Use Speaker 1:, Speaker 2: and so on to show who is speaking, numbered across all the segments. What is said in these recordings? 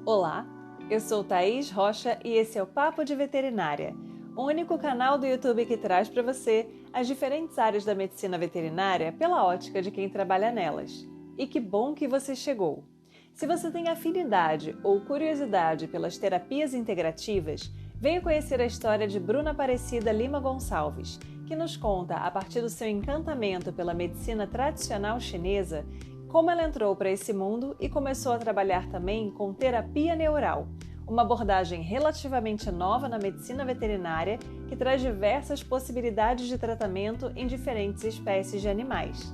Speaker 1: Olá, eu sou Thaís Rocha e esse é o Papo de Veterinária, o único canal do YouTube que traz para você as diferentes áreas da medicina veterinária pela ótica de quem trabalha nelas. E que bom que você chegou! Se você tem afinidade ou curiosidade pelas terapias integrativas, venha conhecer a história de Bruna Aparecida Lima Gonçalves, que nos conta, a partir do seu encantamento pela medicina tradicional chinesa, como ela entrou para esse mundo e começou a trabalhar também com terapia neural, uma abordagem relativamente nova na medicina veterinária que traz diversas possibilidades de tratamento em diferentes espécies de animais.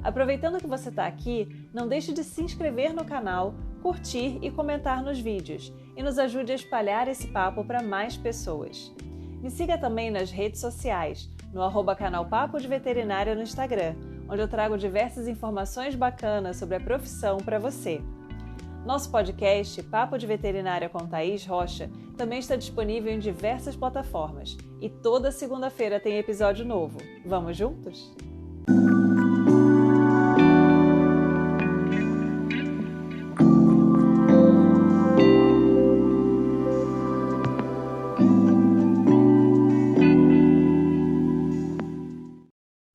Speaker 1: Aproveitando que você está aqui, não deixe de se inscrever no canal, curtir e comentar nos vídeos e nos ajude a espalhar esse papo para mais pessoas. Me siga também nas redes sociais, no @canal Papo de Veterinária no Instagram, onde eu trago diversas informações bacanas sobre a profissão para você. Nosso podcast, Papo de Veterinária com Thaís Rocha, também está disponível em diversas plataformas e toda segunda-feira tem episódio novo. Vamos juntos?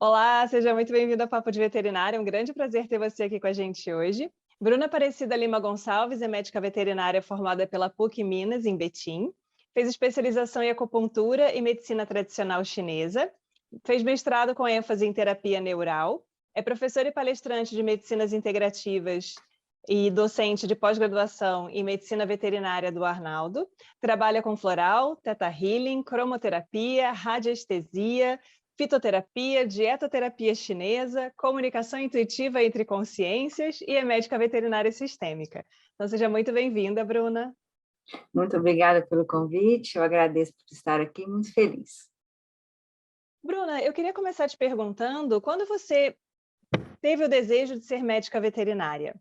Speaker 1: Olá, seja muito bem-vindo ao Papo de Veterinária. É um grande prazer ter você aqui com a gente hoje. Bruna Aparecida Lima Gonçalves é médica veterinária formada pela PUC Minas, em Betim. Fez especialização em acupuntura e medicina tradicional chinesa. Fez mestrado com ênfase em terapia neural. É professora e palestrante de medicinas integrativas e docente de pós-graduação em medicina veterinária do Arnaldo. Trabalha com floral, teta healing, cromoterapia, radiestesia, fitoterapia, dietoterapia chinesa, comunicação intuitiva entre consciências e é médica veterinária sistêmica. Então, seja muito bem-vinda, Bruna.
Speaker 2: Muito obrigada pelo convite, eu agradeço por estar aqui, muito feliz.
Speaker 1: Bruna, eu queria começar te perguntando, quando você teve o desejo de ser médica veterinária?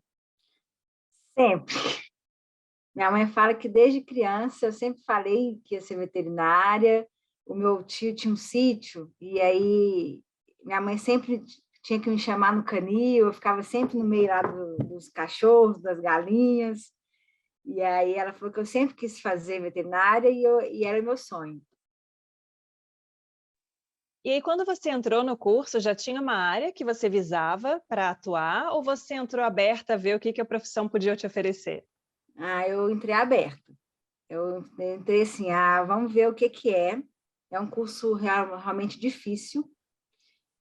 Speaker 2: Sempre. Minha mãe fala que desde criança eu sempre falei que ia ser veterinária. O meu tio tinha um sítio e aí minha mãe sempre tinha que me chamar no canil, eu ficava sempre no meio lá dos cachorros, das galinhas. E aí ela falou que eu sempre quis fazer veterinária e era o meu sonho.
Speaker 1: E aí, quando você entrou no curso, já tinha uma área que você visava para atuar ou você entrou aberta a ver o que a profissão podia te oferecer?
Speaker 2: Eu entrei aberta. Eu entrei assim, vamos ver o que que é. É um curso realmente difícil.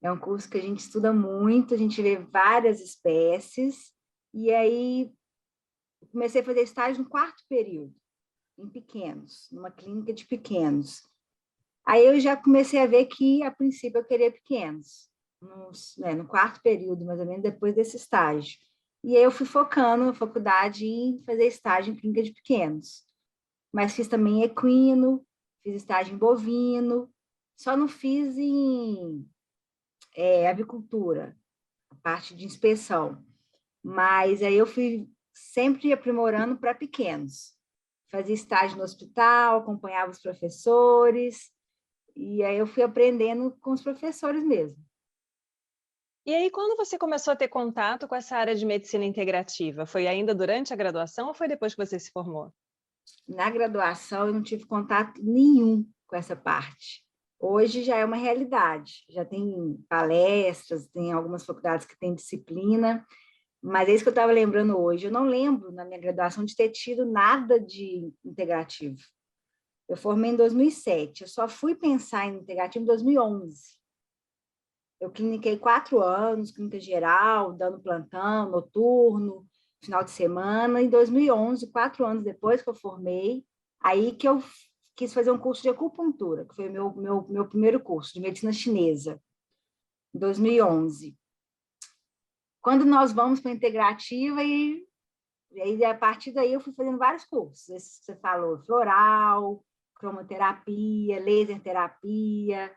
Speaker 2: É um curso que a gente estuda muito, a gente vê várias espécies. E aí eu comecei a fazer estágio no quarto período, em pequenos, numa clínica de pequenos. Aí eu já comecei a ver que, a princípio, eu queria pequenos, no quarto período, mais ou menos, depois desse estágio. E aí eu fui focando na faculdade em fazer estágio em clínica de pequenos. Mas fiz também equino, fiz estágio em bovino, só não fiz em avicultura, a parte de inspeção. Mas aí eu fui sempre aprimorando para pequenos. Fazia estágio no hospital, acompanhava os professores, e aí eu fui aprendendo com os professores mesmo.
Speaker 1: E aí, quando você começou a ter contato com essa área de medicina integrativa? Foi ainda durante a graduação ou foi depois que você se formou?
Speaker 2: Na graduação, eu não tive contato nenhum com essa parte. Hoje já é uma realidade, já tem palestras, tem algumas faculdades que têm disciplina, mas é isso que eu estava lembrando hoje. Eu não lembro, na minha graduação, de ter tido nada de integrativo. Eu formei em 2007, eu só fui pensar em integrativo em 2011. Eu cliniquei 4 anos, clínica geral, dando plantão, noturno, final de semana. Em 2011, 4 anos depois que eu formei, aí que eu quis fazer um curso de acupuntura, que foi o meu primeiro curso de medicina chinesa, em 2011. Quando nós vamos para a integrativa, e aí, a partir daí, eu fui fazendo vários cursos. Esse que você falou, floral, cromoterapia, laser terapia,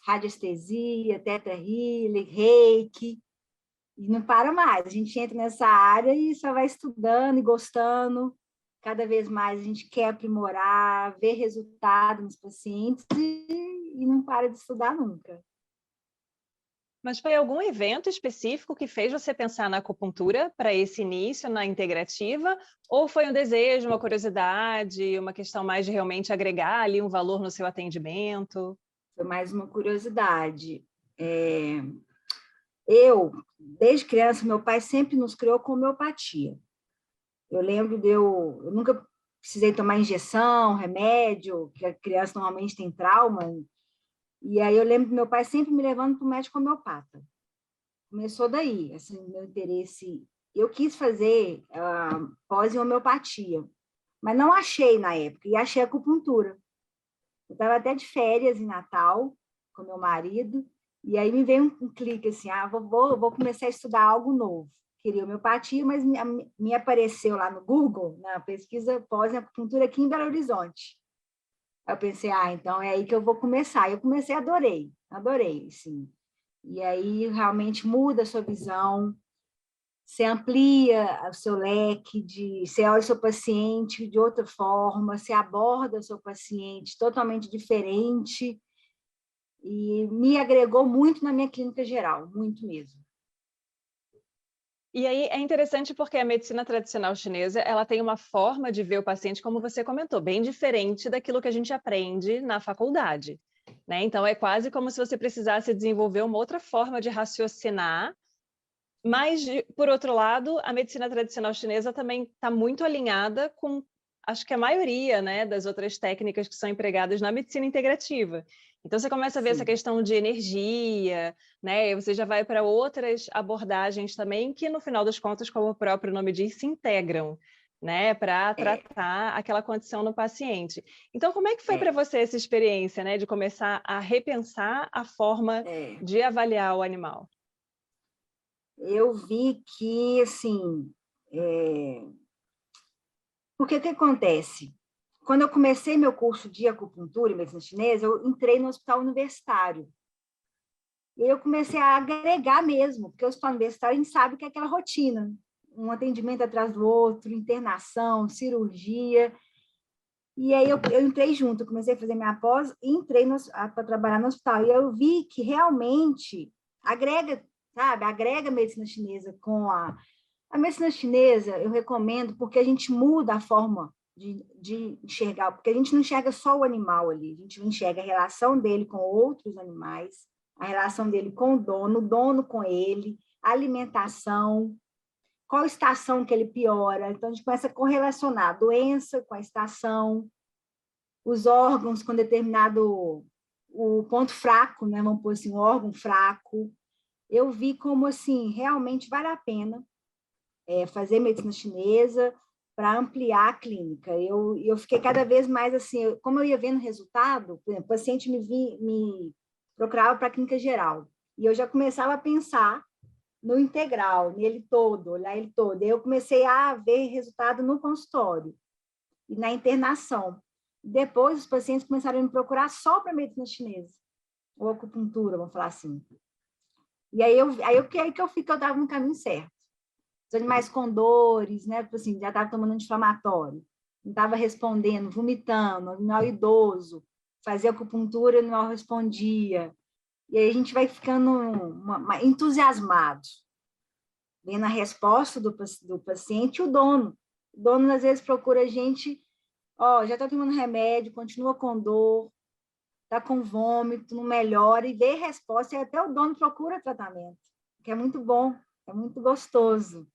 Speaker 2: radiestesia, teta healing, reiki, e não para mais. A gente entra nessa área e só vai estudando e gostando. Cada vez mais a gente quer aprimorar, ver resultado nos pacientes e não para de estudar nunca.
Speaker 1: Mas foi algum evento específico que fez você pensar na acupuntura para esse início na integrativa? Ou foi um desejo, uma curiosidade, uma questão mais de realmente agregar ali um valor no seu atendimento?
Speaker 2: Foi mais uma curiosidade. Desde criança, meu pai sempre nos criou com homeopatia. Eu lembro eu nunca precisei tomar injeção, remédio, que a criança normalmente tem trauma. E aí eu lembro do meu pai sempre me levando para o médico homeopata. Começou daí, assim, meu interesse. Eu quis fazer pós em homeopatia, mas não achei na época, e achei acupuntura. Eu estava até de férias em Natal com meu marido, e aí me veio um clique assim, vou começar a estudar algo novo. Queria homeopatia, mas me apareceu lá no Google, na pesquisa pós em acupuntura aqui em Belo Horizonte. Aí eu pensei, então é aí que eu vou começar. Eu comecei, adorei, sim. E aí realmente muda a sua visão, você amplia o seu leque, você olha o seu paciente de outra forma, você aborda o seu paciente totalmente diferente, e me agregou muito na minha clínica geral, muito mesmo.
Speaker 1: E aí é interessante porque a medicina tradicional chinesa, ela tem uma forma de ver o paciente, como você comentou, bem diferente daquilo que a gente aprende na faculdade, né? Então é quase como se você precisasse desenvolver uma outra forma de raciocinar. Mas, por outro lado, a medicina tradicional chinesa também está muito alinhada com, acho que a maioria, né, das outras técnicas que são empregadas na medicina integrativa. Então, você começa a ver essa questão de energia, né, e você já vai para outras abordagens também, que no final das contas, como o próprio nome diz, se integram, né, para tratar aquela condição no paciente. Então, como é que foi para você essa experiência, né, de começar a repensar a forma de avaliar o animal?
Speaker 2: Eu vi que, assim, porque o que acontece? Quando eu comecei meu curso de acupuntura e medicina chinesa, eu entrei no hospital universitário. E eu comecei a agregar mesmo, porque o hospital universitário a gente sabe que é aquela rotina, um atendimento atrás do outro, internação, cirurgia. E aí eu entrei junto, eu comecei a fazer minha pós e entrei para trabalhar no hospital. E eu vi que realmente agrega, sabe, agrega a medicina chinesa com a medicina chinesa, eu recomendo, porque a gente muda a forma de enxergar, porque a gente não enxerga só o animal ali, a gente enxerga a relação dele com outros animais, a relação dele com o dono com ele, a alimentação, qual estação que ele piora. Então, a gente começa a correlacionar a doença com a estação, os órgãos com determinado o ponto fraco, né? Vamos pôr assim, um órgão fraco. Eu vi como, assim, realmente vale a pena fazer medicina chinesa para ampliar a clínica. Eu fiquei cada vez mais assim, como eu ia vendo resultado, por exemplo, o paciente me procurava para a clínica geral, e eu já começava a pensar no integral, nele todo, olhar ele todo. E eu comecei a ver resultado no consultório e na internação. Depois, os pacientes começaram a me procurar só para medicina chinesa, ou acupuntura, vamos falar assim. E aí que eu fiquei, eu estava no caminho certo. Os animais com dores, né? Assim, já estava tomando anti-inflamatório, não estava respondendo, vomitando, animal idoso, fazia acupuntura, o animal respondia. E aí a gente vai ficando entusiasmado, vendo a resposta do paciente e o dono. O dono, às vezes, procura a gente, já está tomando remédio, continua com dor, está com vômito, não melhora, e vê a resposta, e até o dono procura tratamento, que é muito bom, é muito gostoso.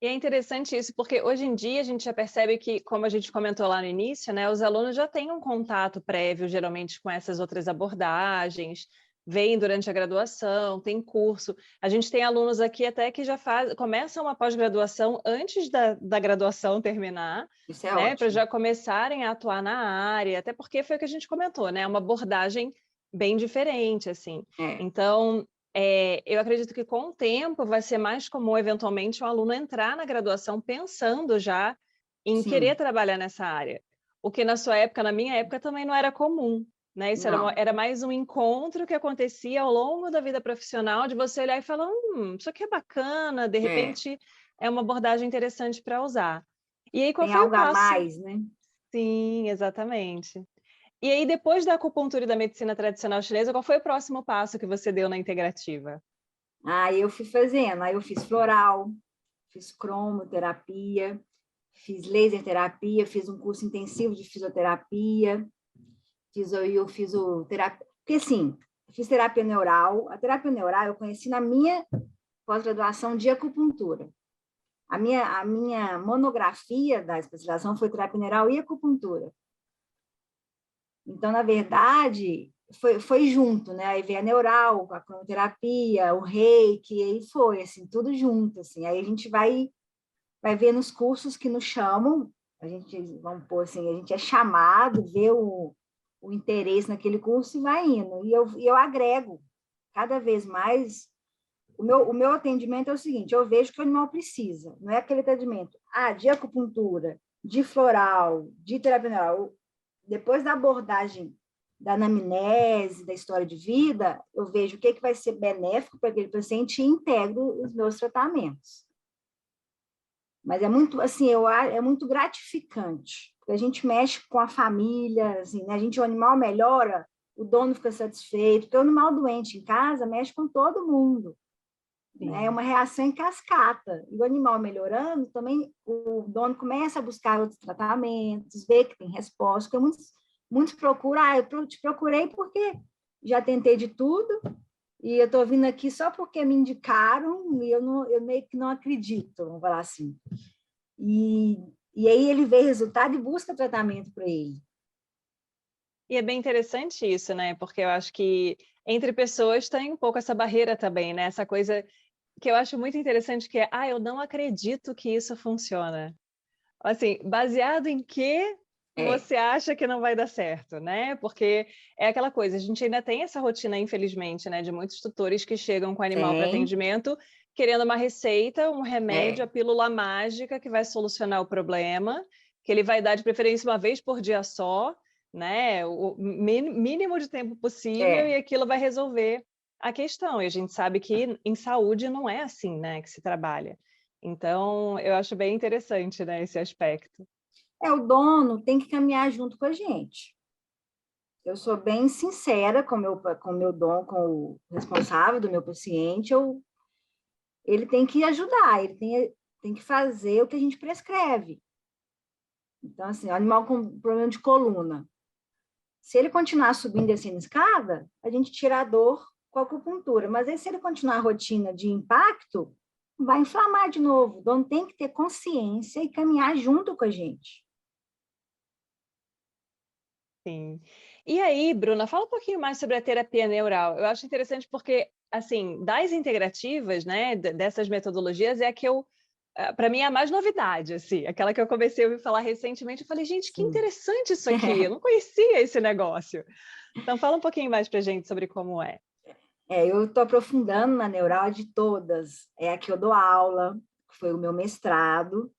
Speaker 1: E é interessante isso, porque hoje em dia a gente já percebe que, como a gente comentou lá no início, né, os alunos já têm um contato prévio, geralmente, com essas outras abordagens, vêm durante a graduação, tem curso. A gente tem alunos aqui até que já começam uma pós-graduação antes da graduação terminar,
Speaker 2: Isso é
Speaker 1: né, para
Speaker 2: ótimo.
Speaker 1: já começarem a atuar na área, até porque foi o que a gente comentou, né, uma abordagem bem diferente, assim. Então, eu acredito que com o tempo vai ser mais comum, eventualmente, o aluno entrar na graduação pensando já em querer trabalhar nessa área. O que na sua época, na minha época, também não era comum, né? Isso era mais um encontro que acontecia ao longo da vida profissional, de você olhar e falar, isso aqui é bacana, de repente é uma abordagem interessante para usar. E aí, qual
Speaker 2: Tem
Speaker 1: foi o
Speaker 2: algo a
Speaker 1: passo?
Speaker 2: mais, né?
Speaker 1: Sim, exatamente. E aí, depois da acupuntura e da medicina tradicional chinesa, qual foi o próximo passo que você deu na integrativa?
Speaker 2: Aí eu fui fazendo, aí eu fiz floral, fiz cromoterapia, fiz laser terapia, fiz um curso intensivo de fisioterapia, eu fiz o terapia, porque assim, fiz terapia neural, a terapia neural eu conheci na minha pós-graduação de acupuntura. A minha monografia da especialização foi terapia neural e acupuntura. Então, na verdade, foi junto, né? Aí veio a neural, a cromoterapia, o reiki, e aí foi, assim, tudo junto, assim. Aí a gente vai ver nos cursos que nos chamam, a gente, vamos pôr assim, a gente é chamado, vê o interesse naquele curso e vai indo. E eu agrego cada vez mais. O meu atendimento é o seguinte, eu vejo que o animal precisa, não é aquele atendimento, de acupuntura, de floral, de terapia neural. Depois da abordagem da anamnese, da história de vida, eu vejo o que vai ser benéfico para aquele paciente e integro os meus tratamentos. Mas é muito, assim, é muito gratificante, porque a gente mexe com a família, assim, né? O animal melhora, o dono fica satisfeito, porque o animal doente em casa mexe com todo mundo. Né? É uma reação em cascata. E o animal melhorando, também o dono começa a buscar outros tratamentos, vê que tem resposta, porque muitos procuram, eu te procurei porque já tentei de tudo, e eu estou vindo aqui só porque me indicaram, e eu meio que não acredito, vamos falar assim. E aí ele vê resultado e busca tratamento para ele.
Speaker 1: E é bem interessante isso, né? Porque eu acho que entre pessoas tem um pouco essa barreira também, né? Essa coisa que eu acho muito interessante que é, eu não acredito que isso funciona. Assim, baseado em que você acha que não vai dar certo, né? Porque é aquela coisa, a gente ainda tem essa rotina, infelizmente, né, de muitos tutores que chegam com animal para atendimento, querendo uma receita, um remédio, a pílula mágica que vai solucionar o problema, que ele vai dar de preferência uma vez por dia só, né? O mínimo de tempo possível e aquilo vai resolver a questão. E a gente sabe que em saúde não é assim, né, que se trabalha. Então, eu acho bem interessante, né, esse aspecto.
Speaker 2: O dono tem que caminhar junto com a gente. Eu sou bem sincera com o dono, com o responsável do meu paciente. Ele tem que ajudar, ele tem que fazer o que a gente prescreve. Então, assim, animal com problema de coluna. Se ele continuar subindo e descendo escada, a gente tira a dor com a acupuntura. Mas aí, se ele continuar a rotina de impacto, vai inflamar de novo. O dono tem que ter consciência e caminhar junto com a gente.
Speaker 1: Sim. E aí, Bruna, fala um pouquinho mais sobre a terapia neural. Eu acho interessante porque, assim, das integrativas, né, dessas metodologias, é a que para mim, é a mais novidade, assim, aquela que eu comecei a ouvir falar recentemente, eu falei, gente, que
Speaker 2: Sim.
Speaker 1: interessante isso aqui, eu não conhecia esse negócio. Então, fala um pouquinho mais para a gente sobre como é.
Speaker 2: Eu estou aprofundando na neural de todas. É a que eu dou aula, que foi o meu mestrado.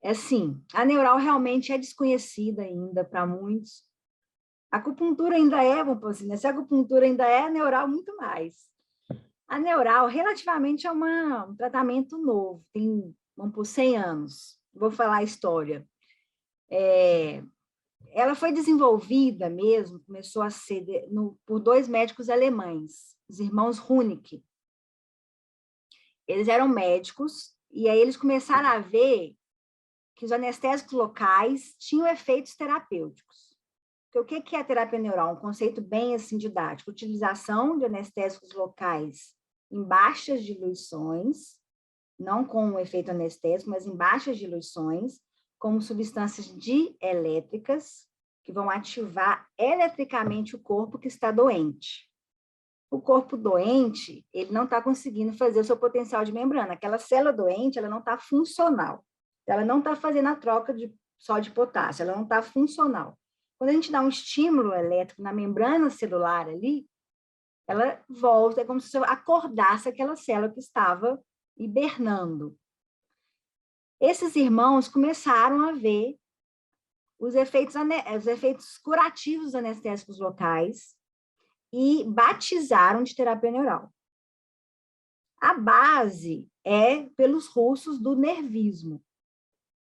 Speaker 2: É assim, a neural realmente é desconhecida ainda para muitos. A acupuntura ainda vamos assim, né? Se a acupuntura ainda é, a neural muito mais. A neural, relativamente, é um tratamento novo, tem, vamos por 100 anos. Vou falar a história. Ela foi desenvolvida mesmo, começou a ser por dois médicos alemães, os irmãos Runick. Eles eram médicos, e aí eles começaram a ver que os anestésicos locais tinham efeitos terapêuticos. Porque o que é a terapia neural? Um conceito bem assim didático. Utilização de anestésicos locais em baixas diluições, não com um efeito anestésico, mas em baixas diluições, como substâncias dielétricas, que vão ativar eletricamente o corpo que está doente. O corpo doente, ele não está conseguindo fazer o seu potencial de membrana. Aquela célula doente, ela não está funcional. Ela não está fazendo a troca só de potássio, ela não está funcional. Quando a gente dá um estímulo elétrico na membrana celular ali, ela volta, é como se acordasse aquela célula que estava hibernando. Esses irmãos começaram a ver os efeitos curativos dos anestésicos locais e batizaram de terapia neural. A base é pelos russos do nervismo.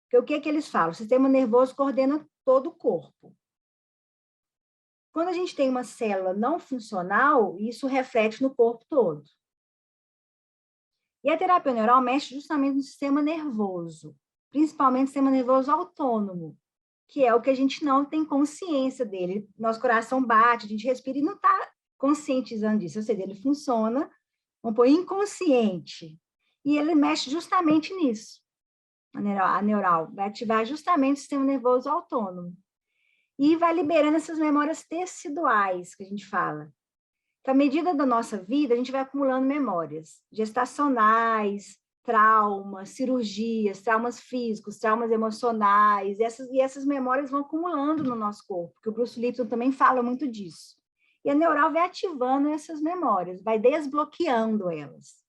Speaker 2: Porque o que eles falam? O sistema nervoso coordena todo o corpo. Quando a gente tem uma célula não funcional, isso reflete no corpo todo. E a terapia neural mexe justamente no sistema nervoso, principalmente no sistema nervoso autônomo, que é o que a gente não tem consciência dele. Nosso coração bate, a gente respira e não está conscientizando disso, ou seja, ele funciona, vamos pôr, inconsciente. E ele mexe justamente nisso. A neural vai ativar justamente o sistema nervoso autônomo. E vai liberando essas memórias teciduais que a gente fala. Então, à medida da nossa vida, a gente vai acumulando memórias gestacionais, traumas, cirurgias, traumas físicos, traumas emocionais, e essas memórias vão acumulando no nosso corpo, que o Bruce Lipton também fala muito disso. E a neural vai ativando essas memórias, vai desbloqueando elas.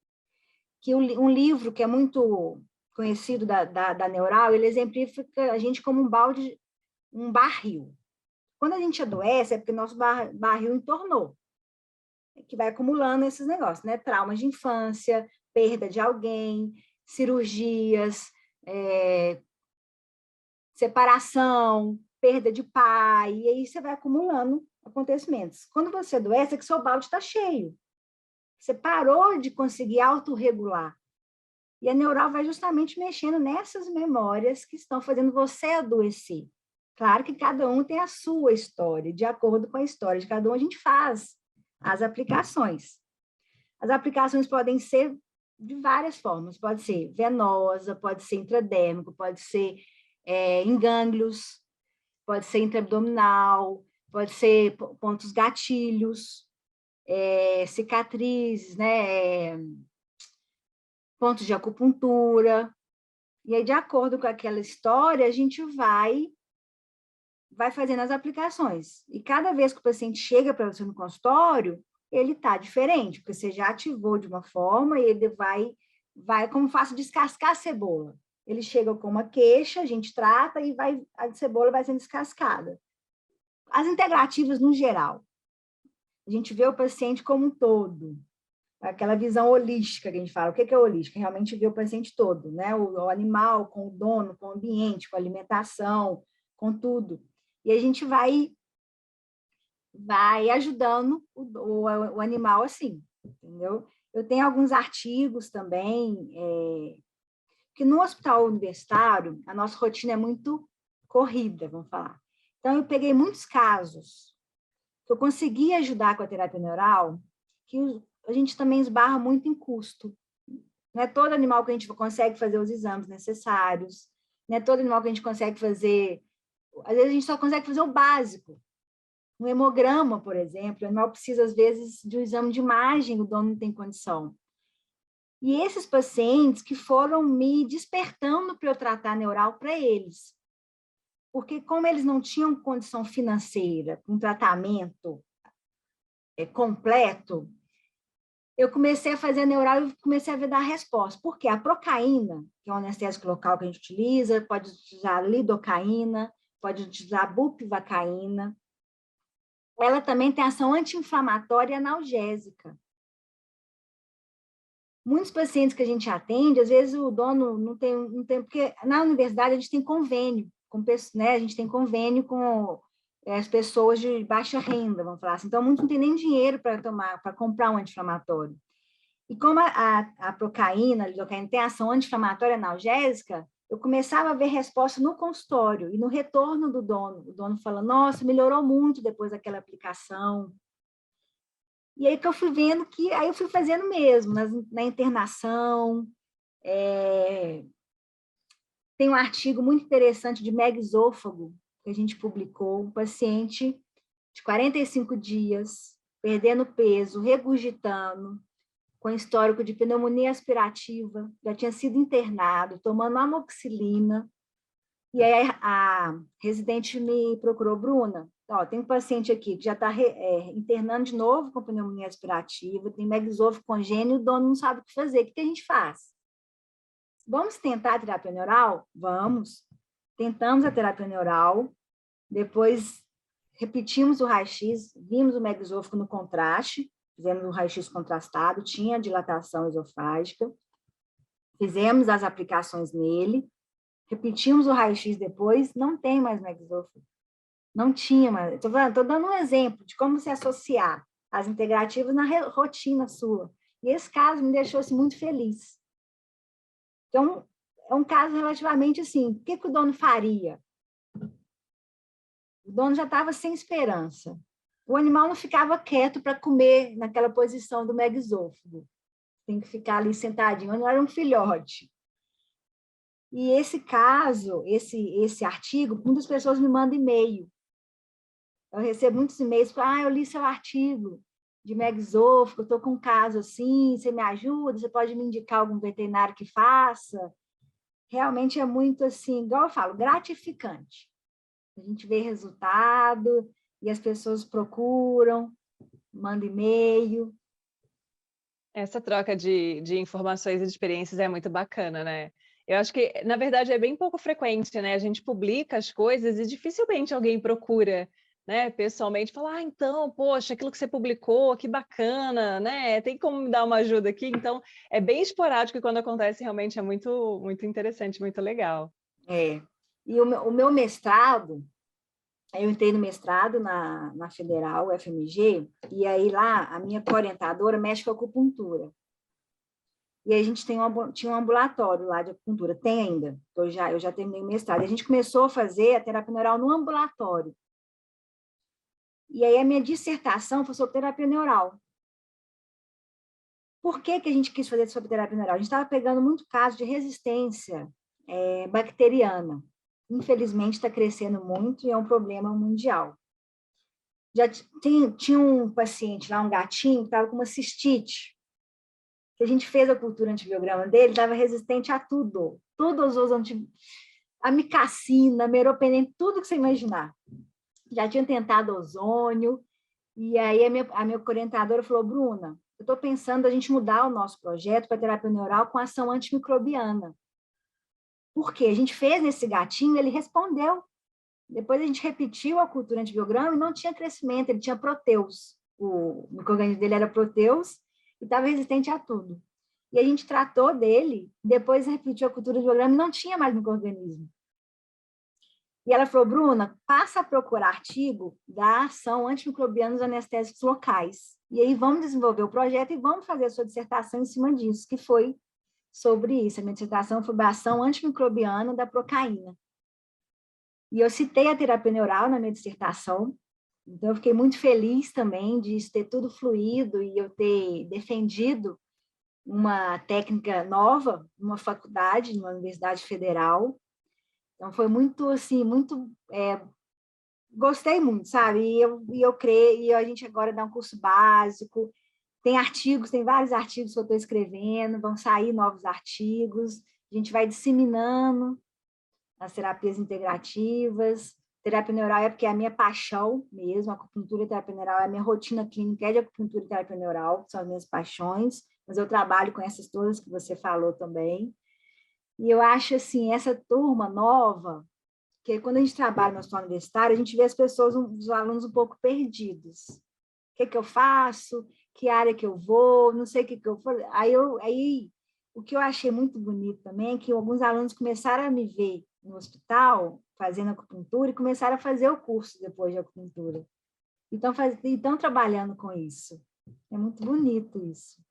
Speaker 2: Um livro que é muito conhecido da neural, ele exemplifica a gente como um barril. Quando a gente adoece, é porque nosso barril entornou, que vai acumulando esses negócios, né? Traumas de infância, perda de alguém, cirurgias, separação, perda de pai, e aí você vai acumulando acontecimentos. Quando você adoece, é que seu balde está cheio. Você parou de conseguir autorregular. E a neural vai justamente mexendo nessas memórias que estão fazendo você adoecer. Claro que cada um tem a sua história, de acordo com a história de cada um, a gente faz as aplicações. As aplicações podem ser de várias formas, pode ser venosa, pode ser intradérmico, pode ser em gânglios, pode ser intraabdominal, pode ser pontos gatilhos, cicatrizes, né? Pontos de acupuntura. E aí, de acordo com aquela história, a gente vai fazendo as aplicações. E cada vez que o paciente chega para você no consultório, ele está diferente, porque você já ativou de uma forma e ele vai como faço descascar a cebola. Ele chega com uma queixa, a gente trata e a cebola vai sendo descascada. As integrativas, no geral, a gente vê o paciente como um todo, aquela visão holística que a gente fala. O que é holística? Realmente vê o paciente todo, né? O animal com o dono, com o ambiente, com a alimentação, com tudo. E a gente vai ajudando o animal assim, entendeu? Eu tenho alguns artigos também, que no hospital universitário, a nossa rotina é muito corrida, vamos falar. Então, eu peguei muitos casos que eu consegui ajudar com a terapia neural, que a gente também esbarra muito em custo. Não é todo animal que a gente consegue fazer os exames necessários, não é todo animal que a gente consegue fazer... Às vezes, a gente só consegue fazer o básico. Um hemograma, por exemplo, o animal precisa, às vezes, de um exame de imagem, o dono não tem condição. E esses pacientes que foram me despertando para eu tratar neural para eles. Porque como eles não tinham condição financeira, um tratamento completo, eu comecei a fazer neural e comecei a dar resposta. Por quê? A procaína, que é um anestésico local que a gente utiliza, pode utilizar lidocaína, pode utilizar bupivacaína. Ela também tem ação anti-inflamatória e analgésica. Muitos pacientes que a gente atende, às vezes o dono não tem porque na universidade a gente tem convênio, né? A gente tem convênio com as pessoas de baixa renda, vamos falar assim. Então, muitos não têm nem dinheiro para comprar um anti-inflamatório. E como a procaína, a lidocaína tem ação anti-inflamatória e analgésica, eu começava a ver resposta no consultório e no retorno do dono. O dono fala, nossa, melhorou muito depois daquela aplicação. E aí que eu fui vendo que... Aí eu fui fazendo mesmo, na internação. Tem um artigo muito interessante de megaesôfago, que a gente publicou, um paciente de 45 dias, perdendo peso, regurgitando, com histórico de pneumonia aspirativa, já tinha sido internado, tomando amoxicilina. E aí a residente me procurou, Bruna, tem um paciente aqui que já está internando de novo com pneumonia aspirativa, tem megaesôfago congênito, o dono não sabe o que fazer. O que a gente faz? Vamos tentar a terapia neural? Vamos. Tentamos a terapia neural, depois repetimos o raio-x, vimos o megaesôfago no contraste, fizemos um raio-x contrastado, tinha dilatação esofágica, fizemos as aplicações nele, repetimos o raio-x depois, não tem mais megaesôfago. Não tinha, mas estou dando um exemplo de como se associar as integrativas na rotina sua. E esse caso me deixou assim, muito feliz. Então, é um caso relativamente assim, o que o dono faria? O dono já estava sem esperança. O animal não ficava quieto para comer naquela posição do megasôfago. Tem que ficar ali sentadinho, não era um filhote. E esse caso, esse artigo, muitas pessoas me mandam e-mail. Eu recebo muitos e-mails, eu li seu artigo de megasôfago, estou com um caso assim, você me ajuda, você pode me indicar algum veterinário que faça? Realmente é muito assim, igual eu falo, gratificante. A gente vê resultado e as pessoas procuram, mandam e-mail.
Speaker 1: Essa troca de informações e de experiências é muito bacana, né? Eu acho que, na verdade, é bem pouco frequente, né? A gente publica as coisas e dificilmente alguém procura, né, pessoalmente, falar, então, poxa, aquilo que você publicou, que bacana, né? Tem como me dar uma ajuda aqui? Então, é bem esporádico e quando acontece, realmente é muito, muito interessante, muito legal.
Speaker 2: É. E o meu mestrado, eu entrei no mestrado na Federal, UFMG, e aí lá a minha orientadora mexe com acupuntura. E aí a gente tinha um ambulatório lá de acupuntura, tem ainda, eu já terminei o mestrado. E a gente começou a fazer a terapia neural no ambulatório. E aí a minha dissertação foi sobre terapia neural. Por que a gente quis fazer sobre terapia neural? A gente estava pegando muito caso de resistência bacteriana. Infelizmente está crescendo muito e é um problema mundial. Já tinha um paciente lá, um gatinho, que estava com uma cistite, que a gente fez a cultura antibiograma dele, estava resistente a tudo. Todos os amicacina, meropenem, tudo que você imaginar. Já tinha tentado ozônio, e aí a minha orientadora falou, Bruna, eu estou pensando a gente mudar o nosso projeto para terapia neural com ação antimicrobiana. Por quê? A gente fez nesse gatinho, ele respondeu. Depois a gente repetiu a cultura antibiograma e não tinha crescimento, ele tinha proteus. O micro-organismo dele era proteus e estava resistente a tudo. E a gente tratou dele, depois repetiu a cultura antibiograma e não tinha mais micro-organismo. E ela falou, Bruna, passa a procurar artigo da ação antimicrobiana nos anestésicos locais. E aí vamos desenvolver o projeto e vamos fazer a sua dissertação em cima disso, que foi sobre isso. A minha dissertação foi a ação antimicrobiana da procaína. E eu citei a terapia neural na minha dissertação, então eu fiquei muito feliz também de isso ter tudo fluído e eu ter defendido uma técnica nova numa faculdade, numa universidade federal. Então foi muito assim, gostei muito, sabe? E eu creio, e a gente agora dá um curso básico, tem artigos, tem vários artigos que eu estou escrevendo, vão sair novos artigos, a gente vai disseminando as terapias integrativas. Terapia neural é porque é a minha paixão mesmo, a acupuntura e terapia neural é a minha rotina clínica, é de acupuntura e terapia neural, são as minhas paixões, mas eu trabalho com essas todas que você falou também. E eu acho, assim, essa turma nova, que quando a gente trabalha no hospital universitário, a gente vê as pessoas, os alunos um pouco perdidos. O que eu faço? Que área que eu vou? Não sei o que eu vou. Aí o que eu achei muito bonito também é que alguns alunos começaram a me ver no hospital fazendo acupuntura e começaram a fazer o curso depois de acupuntura. Então, estão trabalhando com isso. É muito bonito isso.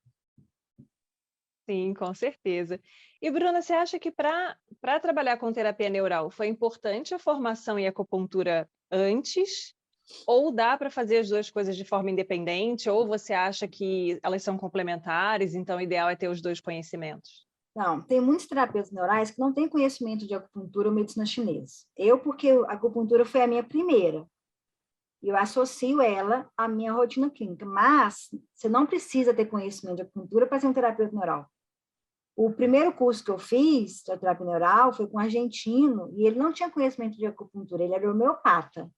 Speaker 1: Sim, com certeza. E, Bruna, você acha que para trabalhar com terapia neural foi importante a formação em acupuntura antes? Ou dá para fazer as duas coisas de forma independente? Ou você acha que elas são complementares, então o ideal é ter os dois conhecimentos?
Speaker 2: Não, tem muitos terapeutas neurais que não têm conhecimento de acupuntura ou medicina chinesa. Porque a acupuntura foi a minha primeira. E eu associo ela à minha rotina clínica. Mas você não precisa ter conhecimento de acupuntura para ser um terapeuta neural. O primeiro curso que eu fiz de terapia neural foi com um argentino e ele não tinha conhecimento de acupuntura, ele era homeopata.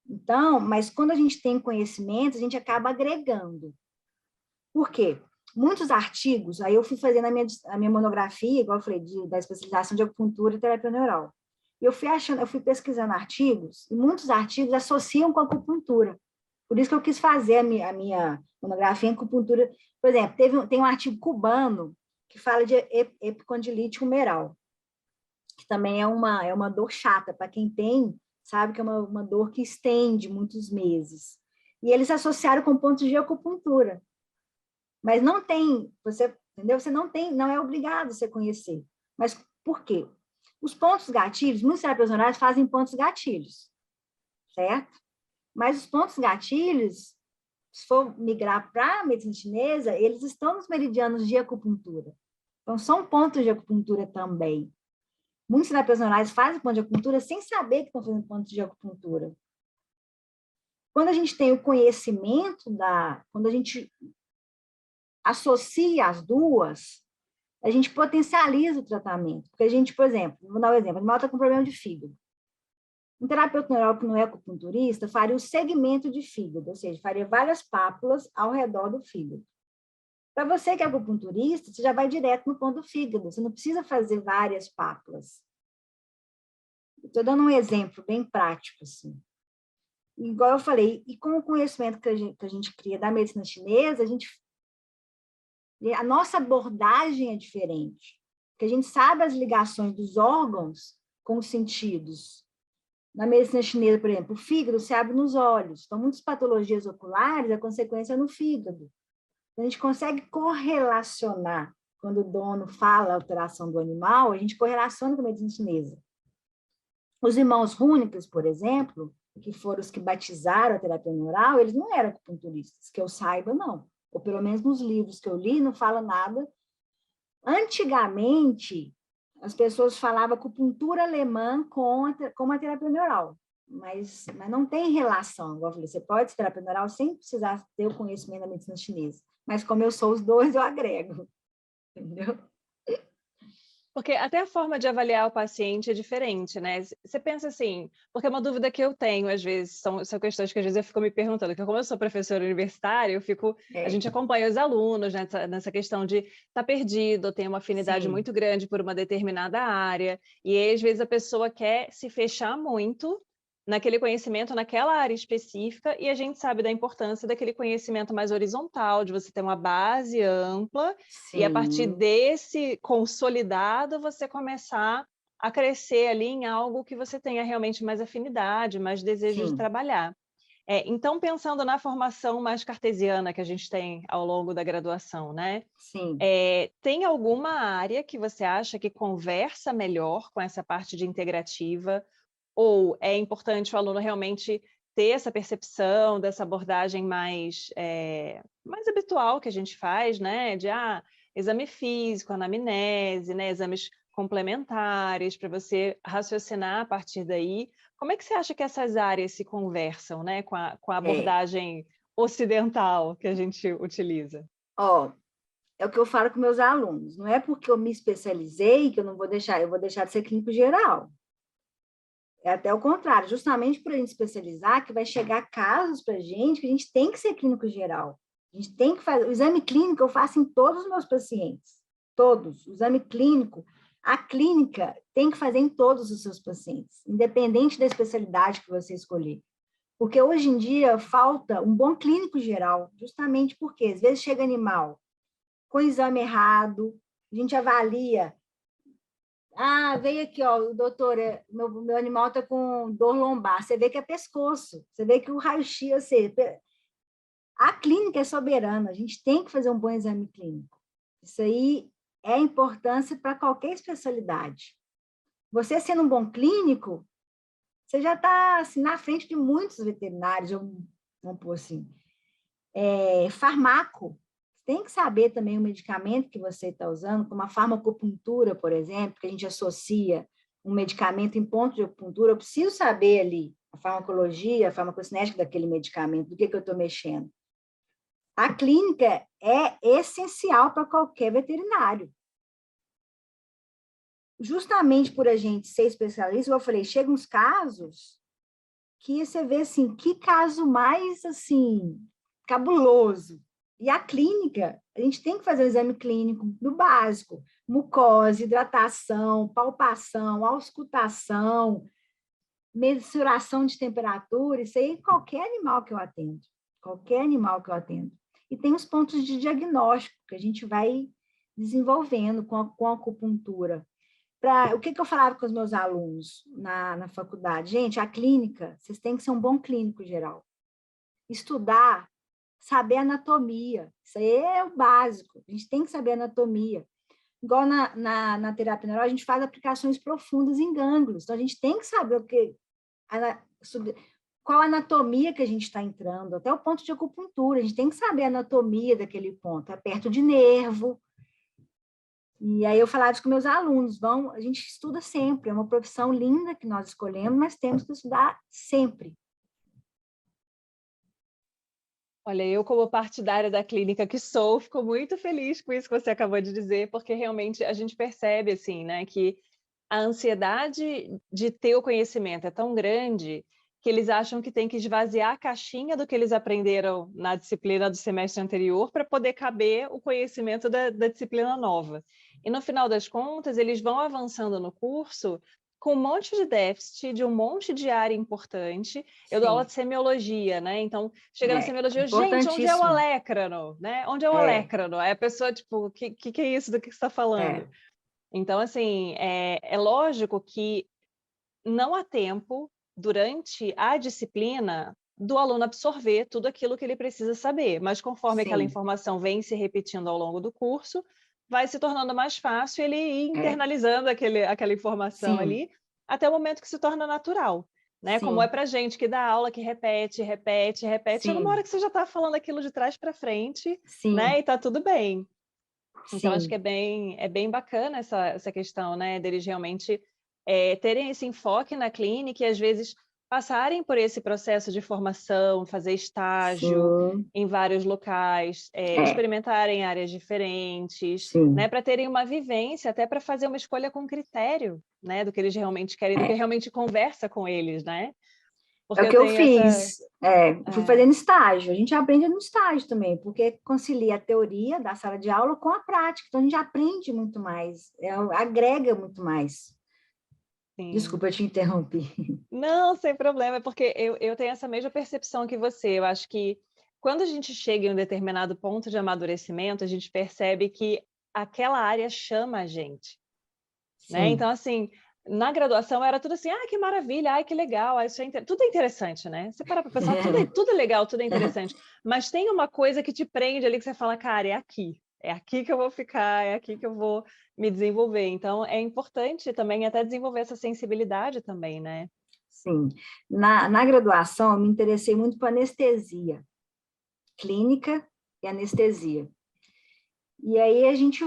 Speaker 2: Então, mas quando a gente tem conhecimento, a gente acaba agregando. Por quê? Muitos artigos, aí eu fui fazendo a minha monografia, igual eu falei, da especialização de acupuntura e terapia neural. E eu fui pesquisando artigos, e muitos artigos associam com a acupuntura. Por isso que eu quis fazer a minha monografia em acupuntura. Por exemplo, tem um artigo cubano que fala de epicondilite humeral, que também é uma dor chata para quem tem sabe que é uma dor que estende muitos meses. E eles associaram com pontos de acupuntura. Mas não tem, você, entendeu? Você não tem, não é obrigado você conhecer. Mas por quê? Os pontos gatilhos, muitos terapeutas neurais fazem pontos gatilhos, certo? Mas os pontos gatilhos, se for migrar para a medicina chinesa, eles estão nos meridianos de acupuntura. Então, são pontos de acupuntura também. Muitos terapeutas neurais fazem ponto de acupuntura sem saber que estão fazendo pontos de acupuntura. Quando a gente tem o conhecimento quando a gente associa as duas, a gente potencializa o tratamento. Porque a gente, por exemplo, vou dar um exemplo, o animal está com problema de fígado. Um terapeuta neural que não é acupunturista faria o segmento de fígado, ou seja, faria várias pápulas ao redor do fígado. Para você que é acupunturista, você já vai direto no ponto do fígado, você não precisa fazer várias pápulas. Estou dando um exemplo bem prático, assim. Igual eu falei, e com o conhecimento que a gente cria da medicina chinesa, a nossa abordagem é diferente, porque a gente sabe as ligações dos órgãos com os sentidos. Na medicina chinesa, por exemplo, o fígado se abre nos olhos, então muitas patologias oculares, a consequência é no fígado. A gente consegue correlacionar, quando o dono fala a alteração do animal, a gente correlaciona com a medicina chinesa. Os irmãos Rúnicas, por exemplo, que foram os que batizaram a terapia neural, eles não eram acupunturistas, que eu saiba, não. Ou pelo menos nos livros que eu li, não fala nada. Antigamente, as pessoas falavam acupuntura alemã com a terapia neural, mas não tem relação. Igual eu falei, você pode ser terapia neural sem precisar ter o conhecimento da medicina chinesa. Mas como eu sou os dois, eu agrego. Entendeu?
Speaker 1: Porque até a forma de avaliar o paciente é diferente, né? Você pensa assim, porque é uma dúvida que eu tenho, às vezes, são questões que às vezes eu fico me perguntando, que como eu sou professora universitária, a gente acompanha os alunos nessa questão de estar perdido, tem uma afinidade
Speaker 2: Sim.
Speaker 1: muito grande por uma determinada área, e aí, às vezes, a pessoa quer se fechar muito naquele conhecimento, naquela área específica, e a gente sabe da importância daquele conhecimento mais horizontal, de você ter uma base ampla, e a partir
Speaker 2: Sim.
Speaker 1: desse consolidado, você começar a crescer ali em algo que você tenha realmente mais afinidade, mais desejo de
Speaker 2: Sim.
Speaker 1: trabalhar. Então, pensando na formação mais cartesiana que a gente tem ao longo da graduação, né?
Speaker 2: Sim.
Speaker 1: Tem alguma área que você acha que conversa melhor com essa parte de integrativa? Ou é importante o aluno realmente ter essa percepção dessa abordagem mais habitual que a gente faz, né? De exame físico, anamnese, né? Exames complementares para você raciocinar a partir daí. Como é que você acha que essas áreas se conversam, né? Com a abordagem ocidental que a gente utiliza?
Speaker 2: É o que eu falo com meus alunos. Não é porque eu me especializei que eu vou deixar de ser clínico geral. É até o contrário, justamente por a gente especializar, que vai chegar casos para a gente que a gente tem que ser clínico geral. A gente tem que fazer. O exame clínico eu faço em todos os meus pacientes. Todos. O exame clínico, a clínica tem que fazer em todos os seus pacientes, independente da especialidade que você escolher. Porque hoje em dia falta um bom clínico geral, justamente porque às vezes chega animal com exame errado, a gente avalia. Veio aqui, ó, o doutor, meu animal está com dor lombar. Você vê que é pescoço, você vê que o raio-x, a clínica é soberana, a gente tem que fazer um bom exame clínico. Isso aí é importância para qualquer especialidade. Você sendo um bom clínico, você já está assim, na frente de muitos veterinários, vamos pôr assim. Farmaco, tem que saber também o medicamento que você está usando, como a farmacopuntura, por exemplo, que a gente associa um medicamento em ponto de acupuntura, eu preciso saber ali a farmacologia, a farmacocinética daquele medicamento, do que eu estou mexendo. A clínica é essencial para qualquer veterinário. Justamente por a gente ser especialista, eu falei, chegam uns casos que você vê assim, que caso mais assim cabuloso. E a clínica, a gente tem que fazer o exame clínico do básico, mucose, hidratação, palpação, auscultação, mensuração de temperatura, isso aí em qualquer animal que eu atendo, qualquer animal que eu atendo. E tem os pontos de diagnóstico que a gente vai desenvolvendo com a acupuntura. O que eu falava com os meus alunos na faculdade? Gente, a clínica, vocês têm que ser um bom clínico geral. Estudar, saber anatomia, isso aí é o básico, a gente tem que saber anatomia. Igual na terapia neural, a gente faz aplicações profundas em gânglios, então a gente tem que saber qual a anatomia que a gente está entrando, até o ponto de acupuntura, a gente tem que saber a anatomia daquele ponto, é perto de nervo. E aí eu falava isso com meus alunos, a gente estuda sempre, é uma profissão linda que nós escolhemos, mas temos que estudar sempre.
Speaker 1: Olha, eu como partidária da clínica que sou, fico muito feliz com isso que você acabou de dizer, porque realmente a gente percebe, assim, né, que a ansiedade de ter o conhecimento é tão grande que eles acham que tem que esvaziar a caixinha do que eles aprenderam na disciplina do semestre anterior para poder caber o conhecimento da disciplina nova. E no final das contas, eles vão avançando no curso com um monte de déficit, de um monte de área importante. Eu dou aula
Speaker 2: Sim,
Speaker 1: de semiologia, né? Então, chega na semiologia, gente, onde é o
Speaker 2: importantíssimo.
Speaker 1: alécrano? Né? Onde é o
Speaker 2: É,
Speaker 1: alécrano? Aí a pessoa, tipo, o que é isso do que você está falando?
Speaker 2: é,
Speaker 1: Então, assim, é lógico que não há tempo, durante a disciplina, do aluno absorver tudo aquilo que ele precisa saber, mas conforme aquela
Speaker 2: sim,
Speaker 1: informação vem se repetindo ao longo do curso, vai se tornando mais fácil ele ir
Speaker 2: é,
Speaker 1: internalizando aquela informação
Speaker 2: sim,
Speaker 1: ali, até o momento que se torna natural. Né? Como é
Speaker 2: sim,
Speaker 1: para gente que dá aula que repete, repete, repete, chega uma hora
Speaker 2: sim,
Speaker 1: que você já está falando aquilo de trás para frente, né? E
Speaker 2: sim,
Speaker 1: está tudo bem. Então, acho que
Speaker 2: sim.
Speaker 1: é bem bacana essa questão, né, deles realmente terem esse enfoque na clínica e, às vezes, passarem por esse processo de formação, fazer estágio
Speaker 2: Sim,
Speaker 1: em vários locais,
Speaker 2: é,
Speaker 1: experimentarem áreas diferentes, né,
Speaker 2: sim,
Speaker 1: para terem uma vivência, até para fazer uma escolha com critério, né, do que eles realmente querem, do que
Speaker 2: é.
Speaker 1: realmente conversa com eles, né?
Speaker 2: É
Speaker 1: Porque
Speaker 2: o
Speaker 1: eu
Speaker 2: que eu
Speaker 1: tenho essa...
Speaker 2: fiz. Eu fui fazendo estágio. A gente aprende no estágio também, porque concilia a teoria da sala de aula com a prática. Então, a gente aprende muito mais, agrega muito mais.
Speaker 1: Sim.
Speaker 2: Desculpa, eu te interrompi.
Speaker 1: Não, sem problema, é porque eu tenho essa mesma percepção que você. Eu acho que quando a gente chega em um determinado ponto de amadurecimento, a gente percebe que aquela área chama a gente, né? Então,
Speaker 2: Sim,
Speaker 1: assim, na graduação era tudo assim, ah, que maravilha, ai, que legal, ah, isso tudo é interessante, né? Você para pensar, tudo é legal, tudo é interessante, mas tem uma coisa que te prende ali que você fala, cara, é aqui que eu vou ficar, é aqui que eu vou me desenvolver. Então, é importante também até desenvolver essa sensibilidade também, né?
Speaker 2: sim. Na graduação, eu me interessei muito por anestesia, clínica e anestesia. E aí a gente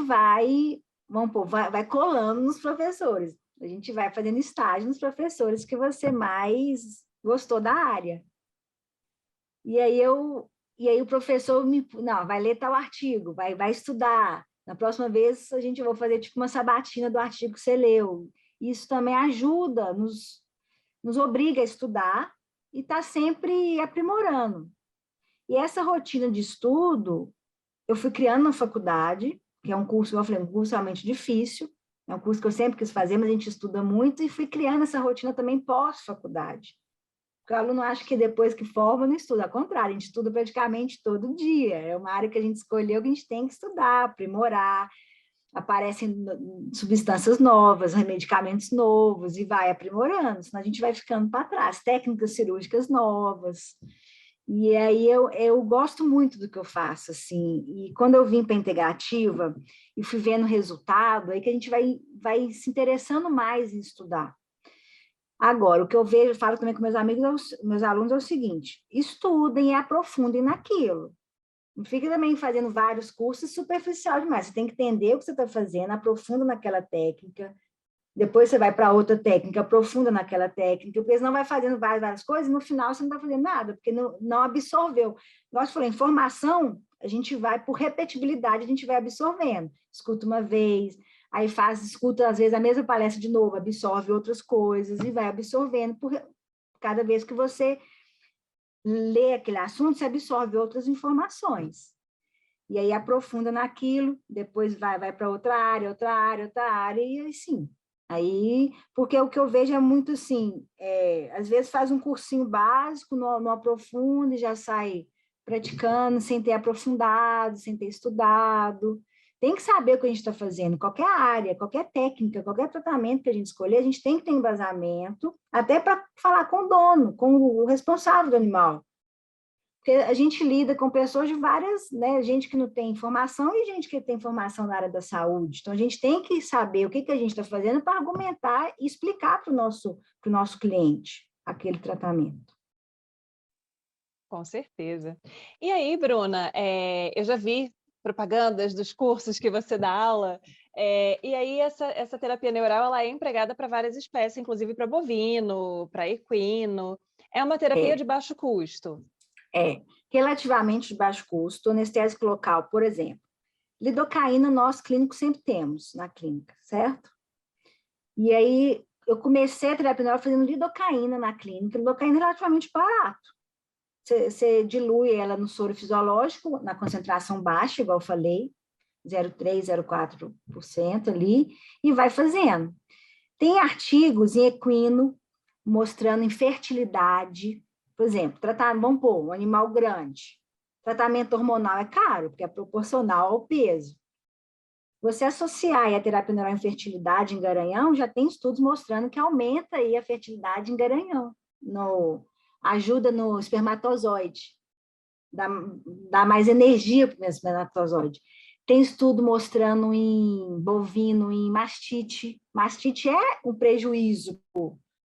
Speaker 2: vamos pôr, vai colando nos professores. A gente vai fazendo estágio nos professores que você mais gostou da área. E aí o professor não, vai ler tal artigo, vai estudar. Na próxima vez a gente vai fazer tipo uma sabatina do artigo que você leu. Isso também ajuda, nos obriga a estudar e está sempre aprimorando. E essa rotina de estudo eu fui criando na faculdade, que é um curso, como eu falei, um curso realmente difícil, é um curso que eu sempre quis fazer, mas a gente estuda muito, e fui criando essa rotina também pós-faculdade. Porque o aluno acha que depois que forma não estuda, ao contrário, a gente estuda praticamente todo dia, é uma área que a gente escolheu que a gente tem que estudar, aprimorar, aparecem substâncias novas, medicamentos novos, e vai aprimorando, senão a gente vai ficando para trás, técnicas cirúrgicas novas, e aí eu gosto muito do que eu faço, assim. E quando eu vim para a integrativa e fui vendo o resultado, aí que a gente vai se interessando mais em estudar. Agora, o que eu vejo, falo também com meus amigos, meus alunos, é o seguinte: estudem e aprofundem naquilo. Não fica também fazendo vários cursos superficial demais. Você tem que entender o que você está fazendo, aprofunda naquela técnica, depois você vai para outra técnica, aprofunda naquela técnica, porque senão vai fazendo várias coisas e no final você não está fazendo nada, porque não absorveu. Nós falamos, informação, a gente vai, por repetibilidade, a gente vai absorvendo. Escuta uma vez, aí escuta às vezes a mesma palestra de novo, absorve outras coisas e vai absorvendo. Cada vez que você lê aquele assunto, você absorve outras informações. E aí aprofunda naquilo, depois vai para outra área, outra área, outra área, e assim. Aí, porque o que eu vejo é muito assim, às vezes faz um cursinho básico, não aprofunda e já sai praticando, sem ter aprofundado, sem ter estudado. tem que saber o que a gente está fazendo. Qualquer área, qualquer técnica, qualquer tratamento que a gente escolher, a gente tem que ter embasamento, até para falar com o dono, com o responsável do animal. Porque a gente lida com pessoas de várias, né? Gente que não tem informação e gente que tem informação na área da saúde. Então, a gente tem que saber o que a gente está fazendo para argumentar e explicar para o nosso cliente aquele tratamento.
Speaker 1: Com certeza. E aí, Bruna, eu já vi propagandas dos cursos que você dá aula, e aí essa terapia neural ela é empregada para várias espécies, inclusive para bovino, para equino. É uma terapia de baixo custo.
Speaker 2: Relativamente de baixo custo, anestésico local, por exemplo. Lidocaína, nós clínicos sempre temos na clínica, certo? E aí, eu comecei a terapia neural fazendo lidocaína na clínica. Lidocaína é relativamente barato. Você dilui ela no soro fisiológico, na concentração baixa, igual eu falei, 0,3%, 0,4% ali, e vai fazendo. Tem artigos em equino mostrando infertilidade, por exemplo, vamos pôr um animal grande. Tratamento hormonal é caro, porque é proporcional ao peso. Você associar a terapia neural à infertilidade em garanhão, já tem estudos mostrando que aumenta aí a fertilidade em garanhão, ajuda no espermatozoide, dá mais energia para o espermatozoide. Tem estudo mostrando em bovino, em mastite. Mastite é um prejuízo,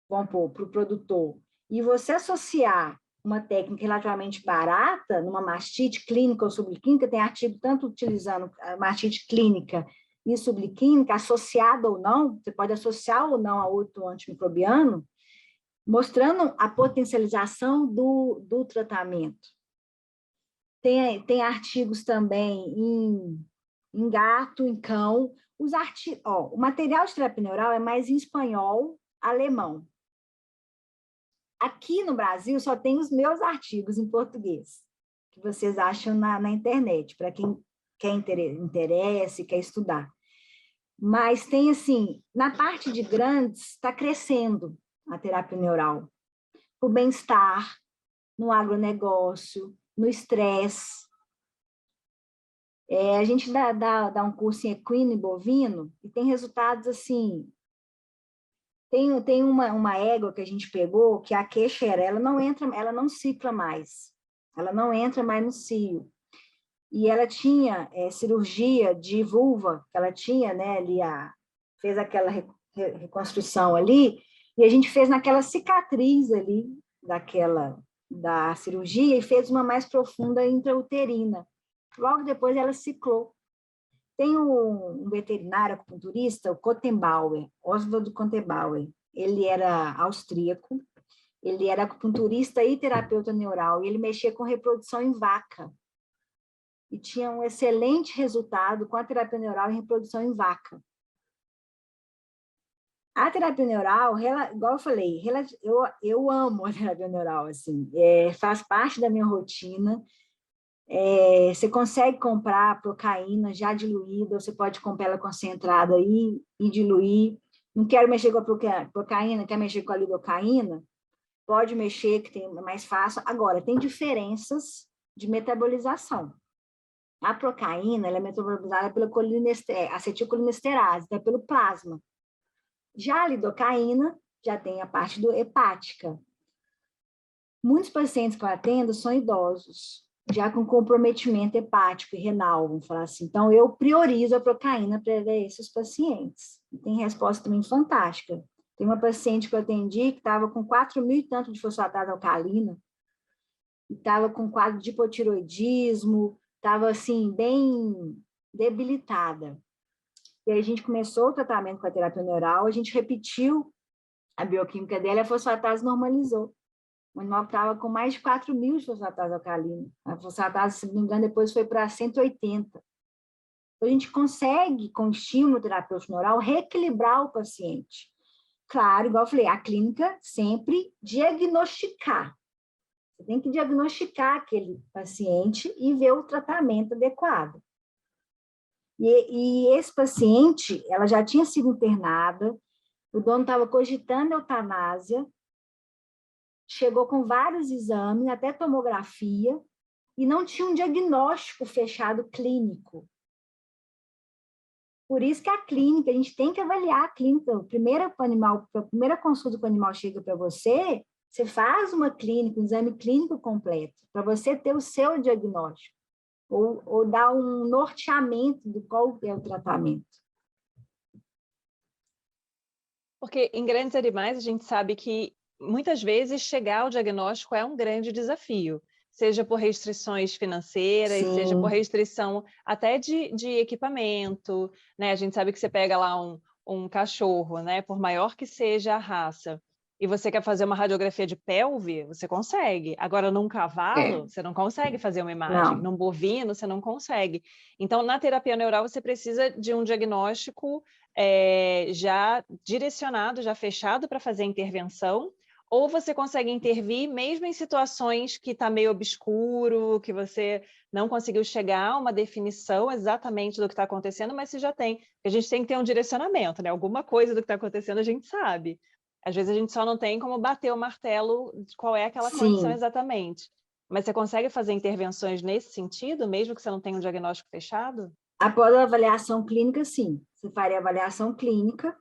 Speaker 2: vamos pôr, para o produtor. E você associar uma técnica relativamente barata, numa mastite clínica ou subclínica, tem artigo tanto utilizando a mastite clínica e subclínica, associada ou não, você pode associar ou não a outro antimicrobiano, mostrando a potencialização do tratamento. Tem artigos também em gato, em cão. O material de terapia neural é mais em espanhol, alemão. Aqui no Brasil só tem os meus artigos em português, que vocês acham na internet, para quem quer interesse, quer estudar. Mas tem assim, na parte de grandes, está crescendo a terapia neural. O bem-estar, no agronegócio, no estresse. A gente dá um curso em equino e bovino e tem resultados assim. Tem uma égua que a gente pegou, que a queixera, ela não cicla mais, ela não entra mais no cio. E ela tinha cirurgia de vulva, que ela tinha, né, ali fez aquela reconstrução ali, e a gente fez naquela cicatriz ali da cirurgia e fez uma mais profunda intrauterina. Logo depois ela ciclou. Tem um veterinário acupunturista, o Kottenbauer, Oswald Kottenbauer. Ele era austríaco, ele era acupunturista e terapeuta neural, e ele mexia com reprodução em vaca. E tinha um excelente resultado com a terapia neural em reprodução em vaca. A terapia neural, igual eu falei, eu amo a terapia neural, assim, faz parte da minha rotina. Você consegue comprar a procaína já diluída, ou você pode comprar ela concentrada e diluir. Não quero mexer com a procaína, quer mexer com a lidocaína? Pode mexer, que é mais fácil. Agora, tem diferenças de metabolização. A procaína ela é metabolizada pela acetilcolinesterase, então é pelo plasma. Já a lidocaína já tem a parte hepática. Muitos pacientes que eu atendo são idosos, já com comprometimento hepático e renal, vamos falar assim. Então, eu priorizo a procaína para esses pacientes. E tem resposta também fantástica. Tem uma paciente que eu atendi que estava com 4.000 e tanto de fosfatase alcalina, e estava com quadro de hipotiroidismo, estava assim, bem debilitada. E aí a gente começou o tratamento com a terapia neural, a gente repetiu a bioquímica dela e a fosfatase normalizou. O animal estava com mais de 4.000 de fosfatase alcalina. A fosfatase, se não me engano, depois foi para 180. Então, a gente consegue, com estímulo terapêutico neural, reequilibrar o paciente. Claro, igual eu falei, a clínica sempre diagnosticar. Você tem que diagnosticar aquele paciente e ver o tratamento adequado. E esse paciente, ela já tinha sido internada, o dono estava cogitando eutanásia, chegou com vários exames, até tomografia, e não tinha um diagnóstico fechado clínico. Por isso que a clínica, a gente tem que avaliar a clínica. A primeira consulta que o animal chega para você, você faz uma clínica, um exame clínico completo, para você ter o seu diagnóstico, ou dar um norteamento de qual é o tratamento.
Speaker 1: Porque em grandes animais a gente sabe que muitas vezes chegar ao diagnóstico é um grande desafio, seja por restrições financeiras, seja por
Speaker 2: Sim,
Speaker 1: restrição até de equipamento, né? A gente sabe que você pega lá um cachorro, né? Por maior que seja a raça, e você quer fazer uma radiografia de pelve, você consegue. Agora, num cavalo, você não consegue fazer uma imagem.
Speaker 2: não.
Speaker 1: Num bovino, você não consegue. Então, na terapia neural, você precisa de um diagnóstico já direcionado, já fechado para fazer a intervenção, ou você consegue intervir mesmo em situações que está meio obscuro, que você não conseguiu chegar a uma definição exatamente do que está acontecendo, mas você já tem. A gente tem que ter um direcionamento, né? Alguma coisa do que está acontecendo a gente sabe. Às vezes a gente só não tem como bater o martelo de qual é aquela condição
Speaker 2: Sim,
Speaker 1: exatamente. Mas você consegue fazer intervenções nesse sentido, mesmo que você não tenha um diagnóstico fechado?
Speaker 2: após a avaliação clínica, sim. Você faria a avaliação clínica,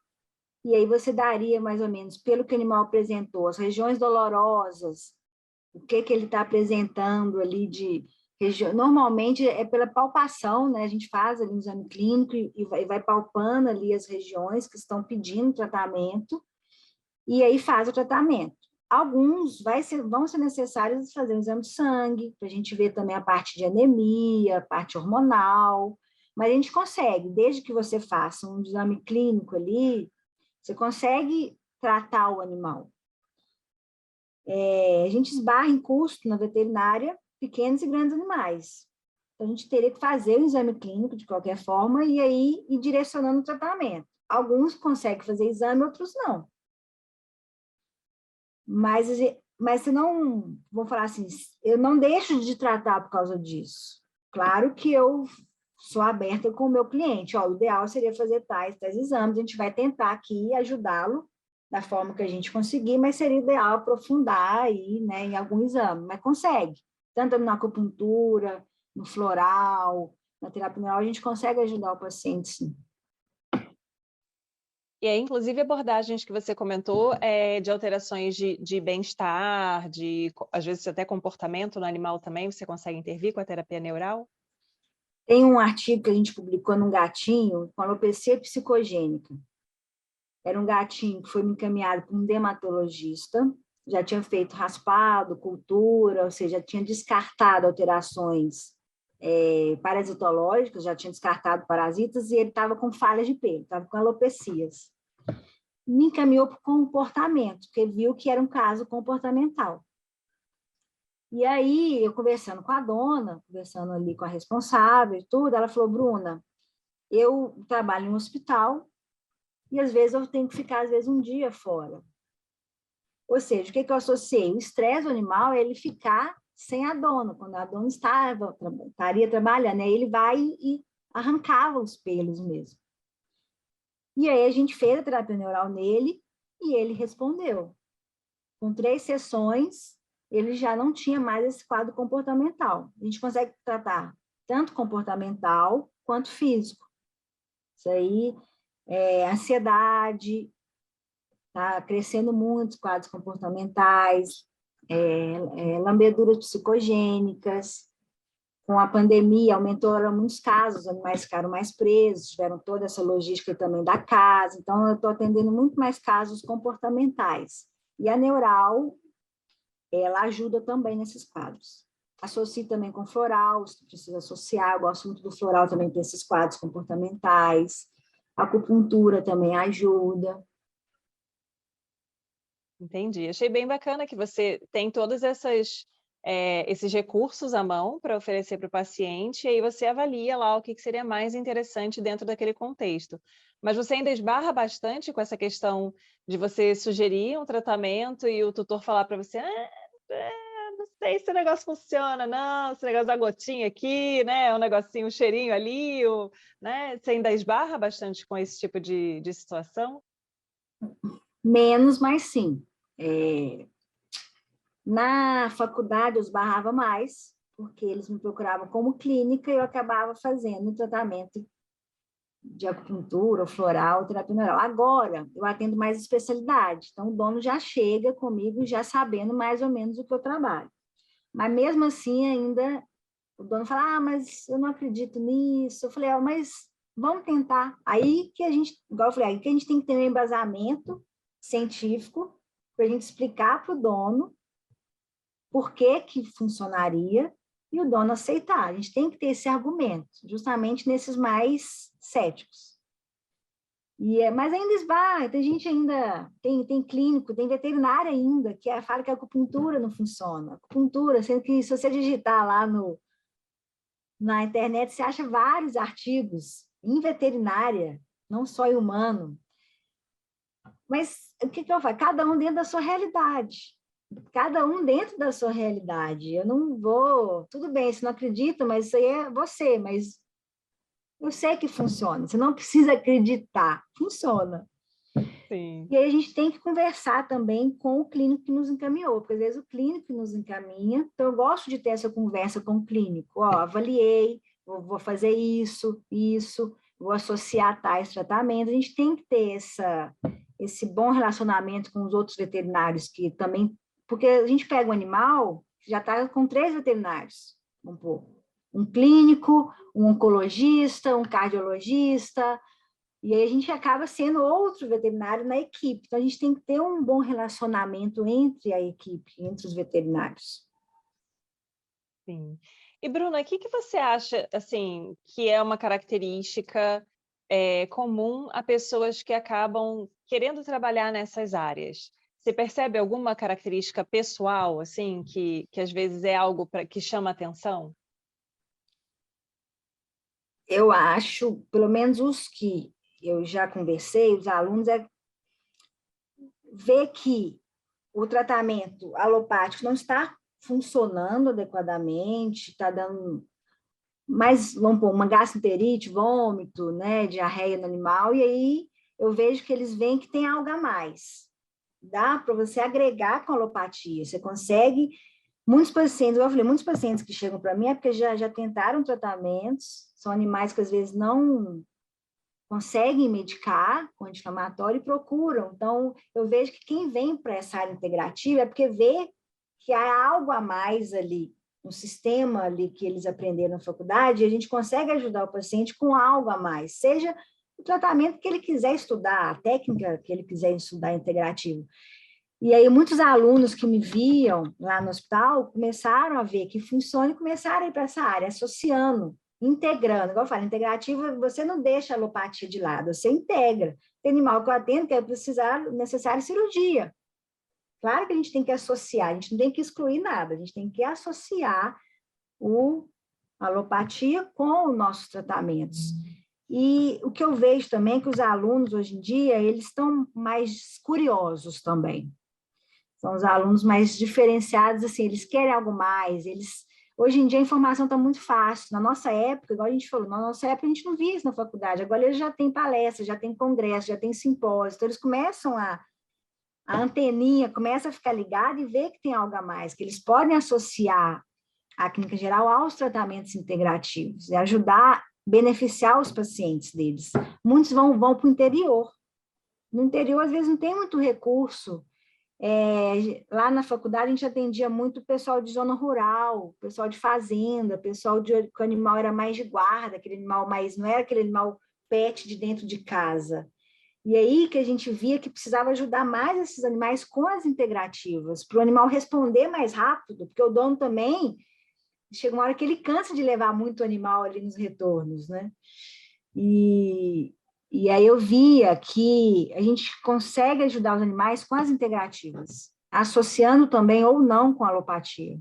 Speaker 2: e aí você daria mais ou menos, pelo que o animal apresentou, as regiões dolorosas, o que que ele está apresentando ali de região. Normalmente é pela palpação, né? A gente faz ali um exame clínico e vai palpando ali as regiões que estão pedindo tratamento, e aí faz o tratamento. Alguns vão ser necessários fazer um exame de sangue, para a gente ver também a parte de anemia, a parte hormonal, mas a gente consegue, desde que você faça um exame clínico ali, você consegue tratar o animal. A gente esbarra em custo na veterinária, pequenos e grandes animais. Então, a gente teria que fazer o exame clínico de qualquer forma e aí ir direcionando o tratamento. Alguns conseguem fazer exame, outros não. Mas, mas se não, vou falar assim, eu não deixo de tratar por causa disso. Claro que eu sou aberta com o meu cliente. Ó, o ideal seria fazer tais exames. A gente vai tentar aqui ajudá-lo da forma que a gente conseguir, mas seria ideal aprofundar aí, né, em algum exame. Mas consegue. Tanto na acupuntura, no floral, na terapia neural, a gente consegue ajudar o paciente, sim.
Speaker 1: E aí, inclusive, abordagens que você comentou de alterações de bem-estar, às vezes até comportamento no animal também, você consegue intervir com a terapia neural?
Speaker 2: Tem um artigo que a gente publicou num gatinho com alopecia psicogênica. Era um gatinho que foi me encaminhado por um dermatologista, já tinha feito raspado, cultura, ou seja, já tinha descartado alterações parasitológicas, já tinha descartado parasitas, e ele estava com falhas de pelo, estava com alopecias. Me encaminhou para o comportamento, porque viu que era um caso comportamental. E aí, eu conversando com a dona, conversando ali com a responsável e tudo, ela falou, Bruna, eu trabalho em um hospital e às vezes eu tenho que ficar, às vezes, um dia fora. Ou seja, o que eu associei? O estresse do animal é ele ficar sem a dona, quando a dona estaria trabalhando, aí ele vai e arrancava os pelos mesmo. E aí a gente fez a terapia neural nele e ele respondeu. Com 3 sessões, ele já não tinha mais esse quadro comportamental. A gente consegue tratar tanto comportamental quanto físico. Isso aí ansiedade, está crescendo muito os quadros comportamentais, lambeduras psicogênicas. Com a pandemia, aumentaram muitos casos, os animais ficaram mais presos, tiveram toda essa logística também da casa. Então, eu estou atendendo muito mais casos comportamentais. E a neural, ela ajuda também nesses quadros. Associo também com floral, se precisa associar, eu gosto muito do floral também para esses quadros comportamentais. A acupuntura também ajuda.
Speaker 1: Entendi. Achei bem bacana que você tem todos esses recursos à mão para oferecer para o paciente, e aí você avalia lá o que seria mais interessante dentro daquele contexto. Mas você ainda esbarra bastante com essa questão de você sugerir um tratamento e o tutor falar para você, não sei se o negócio funciona, não, esse negócio da gotinha aqui, né, um negocinho, um cheirinho ali, né? Você ainda esbarra bastante com esse tipo de situação?
Speaker 2: Menos, mas sim. Na faculdade, eu esbarrava mais, porque eles me procuravam como clínica e eu acabava fazendo o tratamento de acupuntura, floral, terapia neural. Agora, eu atendo mais especialidade, então o dono já chega comigo já sabendo mais ou menos o que eu trabalho. Mas mesmo assim, ainda o dono fala, mas eu não acredito nisso. Eu falei, mas vamos tentar. Aí que a gente, igual eu falei, aí que a gente tem que ter um embasamento científico para a gente explicar para o dono por que que funcionaria e o dono aceitar. A gente tem que ter esse argumento, justamente nesses mais céticos. Mas ainda esbarra, tem gente ainda, tem clínico, tem veterinário ainda, que fala que a acupuntura não funciona. Acupuntura, sendo que se você digitar lá na internet, você acha vários artigos em veterinária, não só em humano. Mas o que eu faço? Cada um dentro da sua realidade. Cada um dentro da sua realidade. Eu não vou... Tudo bem, você não acredita, mas isso aí é você. Mas eu sei que funciona. Você não precisa acreditar. Funciona.
Speaker 1: Sim.
Speaker 2: E aí a gente tem que conversar também com o clínico que nos encaminhou, porque às vezes o clínico nos encaminha, então eu gosto de ter essa conversa com o clínico, avaliei, vou fazer isso, vou associar tais tratamentos, a gente tem que ter esse bom relacionamento com os outros veterinários que também, porque a gente pega um animal, já está com 3 veterinários, um clínico, um oncologista, um cardiologista, e aí a gente acaba sendo outro veterinário na equipe. Então, a gente tem que ter um bom relacionamento entre a equipe, entre os veterinários.
Speaker 1: Sim. E, Bruna, o que você acha, assim, que é uma característica comum a pessoas que acabam querendo trabalhar nessas áreas? Você percebe alguma característica pessoal, assim, que às vezes é algo que chama atenção?
Speaker 2: Eu acho, pelo menos os que eu já conversei, os alunos, ver que o tratamento alopático não está funcionando adequadamente, está dando mais, vamos pôr, uma gastroenterite, vômito, né, diarreia no animal, e aí eu vejo que eles veem que tem algo a mais. Dá para você agregar com a alopatia, você consegue. Muitos pacientes, eu falei, muitos pacientes que chegam para mim é porque já tentaram tratamentos, são animais que às vezes não conseguem medicar com anti-inflamatório e procuram. Então, eu vejo que quem vem para essa área integrativa é porque vê que há algo a mais ali, no sistema ali que eles aprenderam na faculdade, e a gente consegue ajudar o paciente com algo a mais, seja o tratamento que ele quiser estudar, a técnica que ele quiser estudar integrativo. E aí, muitos alunos que me viam lá no hospital começaram a ver que funciona e começaram a ir para essa área, associando, integrando. Igual eu falo, integrativa, você não deixa a alopatia de lado, você integra. Tem animal que eu atendo que é necessário cirurgia. Claro que a gente tem que associar, a gente não tem que excluir nada, a gente tem que associar a alopatia com os nossos tratamentos. E o que eu vejo também é que os alunos, hoje em dia, eles estão mais curiosos também. São os alunos mais diferenciados, assim, eles querem algo mais, hoje em dia a informação está muito fácil. Na nossa época, igual a gente falou, na nossa época a gente não via isso na faculdade, agora eles já têm palestra, já tem congresso, já tem simpósio, então eles começam a anteninha começa a ficar ligada e ver que tem algo a mais, que eles podem associar a clínica geral aos tratamentos integrativos e ajudar, beneficiar os pacientes deles. Muitos vão para o interior. No interior, às vezes, não tem muito recurso. Lá na faculdade, a gente atendia muito o pessoal de zona rural, pessoal de fazenda, pessoal que o animal era mais de guarda, aquele animal mais, não era aquele animal pet de dentro de casa. E aí que a gente via que precisava ajudar mais esses animais com as integrativas, para o animal responder mais rápido, porque o dono também chega uma hora que ele cansa de levar muito animal ali nos retornos, né? E aí eu via que a gente consegue ajudar os animais com as integrativas, associando também ou não com a alopatia.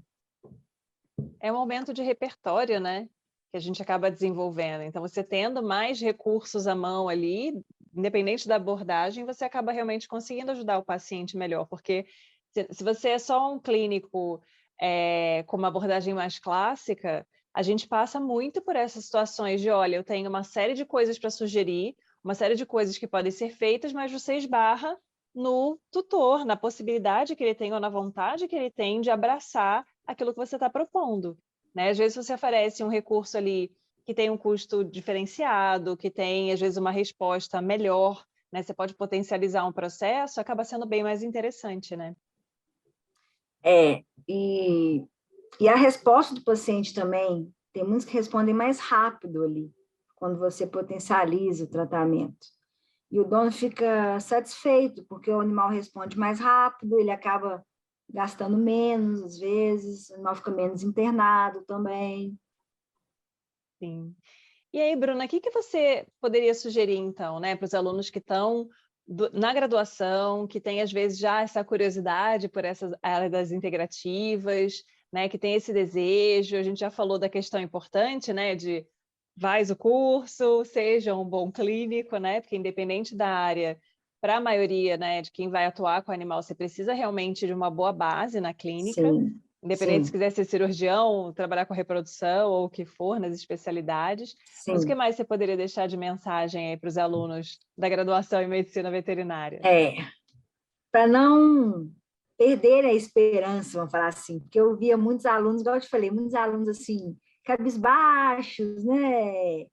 Speaker 1: É um aumento de repertório, né? Que a gente acaba desenvolvendo. Então, você tendo mais recursos à mão ali, independente da abordagem, você acaba realmente conseguindo ajudar o paciente melhor, porque se você é só um clínico com uma abordagem mais clássica, a gente passa muito por essas situações de, olha, eu tenho uma série de coisas para sugerir, uma série de coisas que podem ser feitas, mas você esbarra no tutor, na possibilidade que ele tem ou na vontade que ele tem de abraçar aquilo que você está propondo. Né? Às vezes você oferece um recurso ali que tem um custo diferenciado, que tem, às vezes, uma resposta melhor, né? Você pode potencializar um processo, acaba sendo bem mais interessante, né?
Speaker 2: É, e a resposta do paciente também, tem muitos que respondem mais rápido ali, quando você potencializa o tratamento. E o dono fica satisfeito, porque o animal responde mais rápido, ele acaba gastando menos, às vezes, o animal fica menos internado também.
Speaker 1: Sim. E aí, Bruna, o que você poderia sugerir, então, né, para os alunos que estão na graduação, que têm, às vezes, já essa curiosidade por essa área das integrativas, né, que tem esse desejo, a gente já falou da questão importante, né, de faz o curso, seja um bom clínico, né, porque independente da área, para a maioria, né, de quem vai atuar com o animal, você precisa realmente de uma boa base na clínica,
Speaker 2: Sim,
Speaker 1: independente se
Speaker 2: sim,
Speaker 1: quiser ser cirurgião, trabalhar com reprodução ou o que for nas especialidades. Mas o que
Speaker 2: sim.
Speaker 1: mais você poderia deixar de mensagem aí para os alunos da graduação em medicina veterinária?
Speaker 2: Para não perder a esperança, vamos falar assim, porque eu via muitos alunos, igual eu te falei, muitos alunos assim, cabisbaixos, né?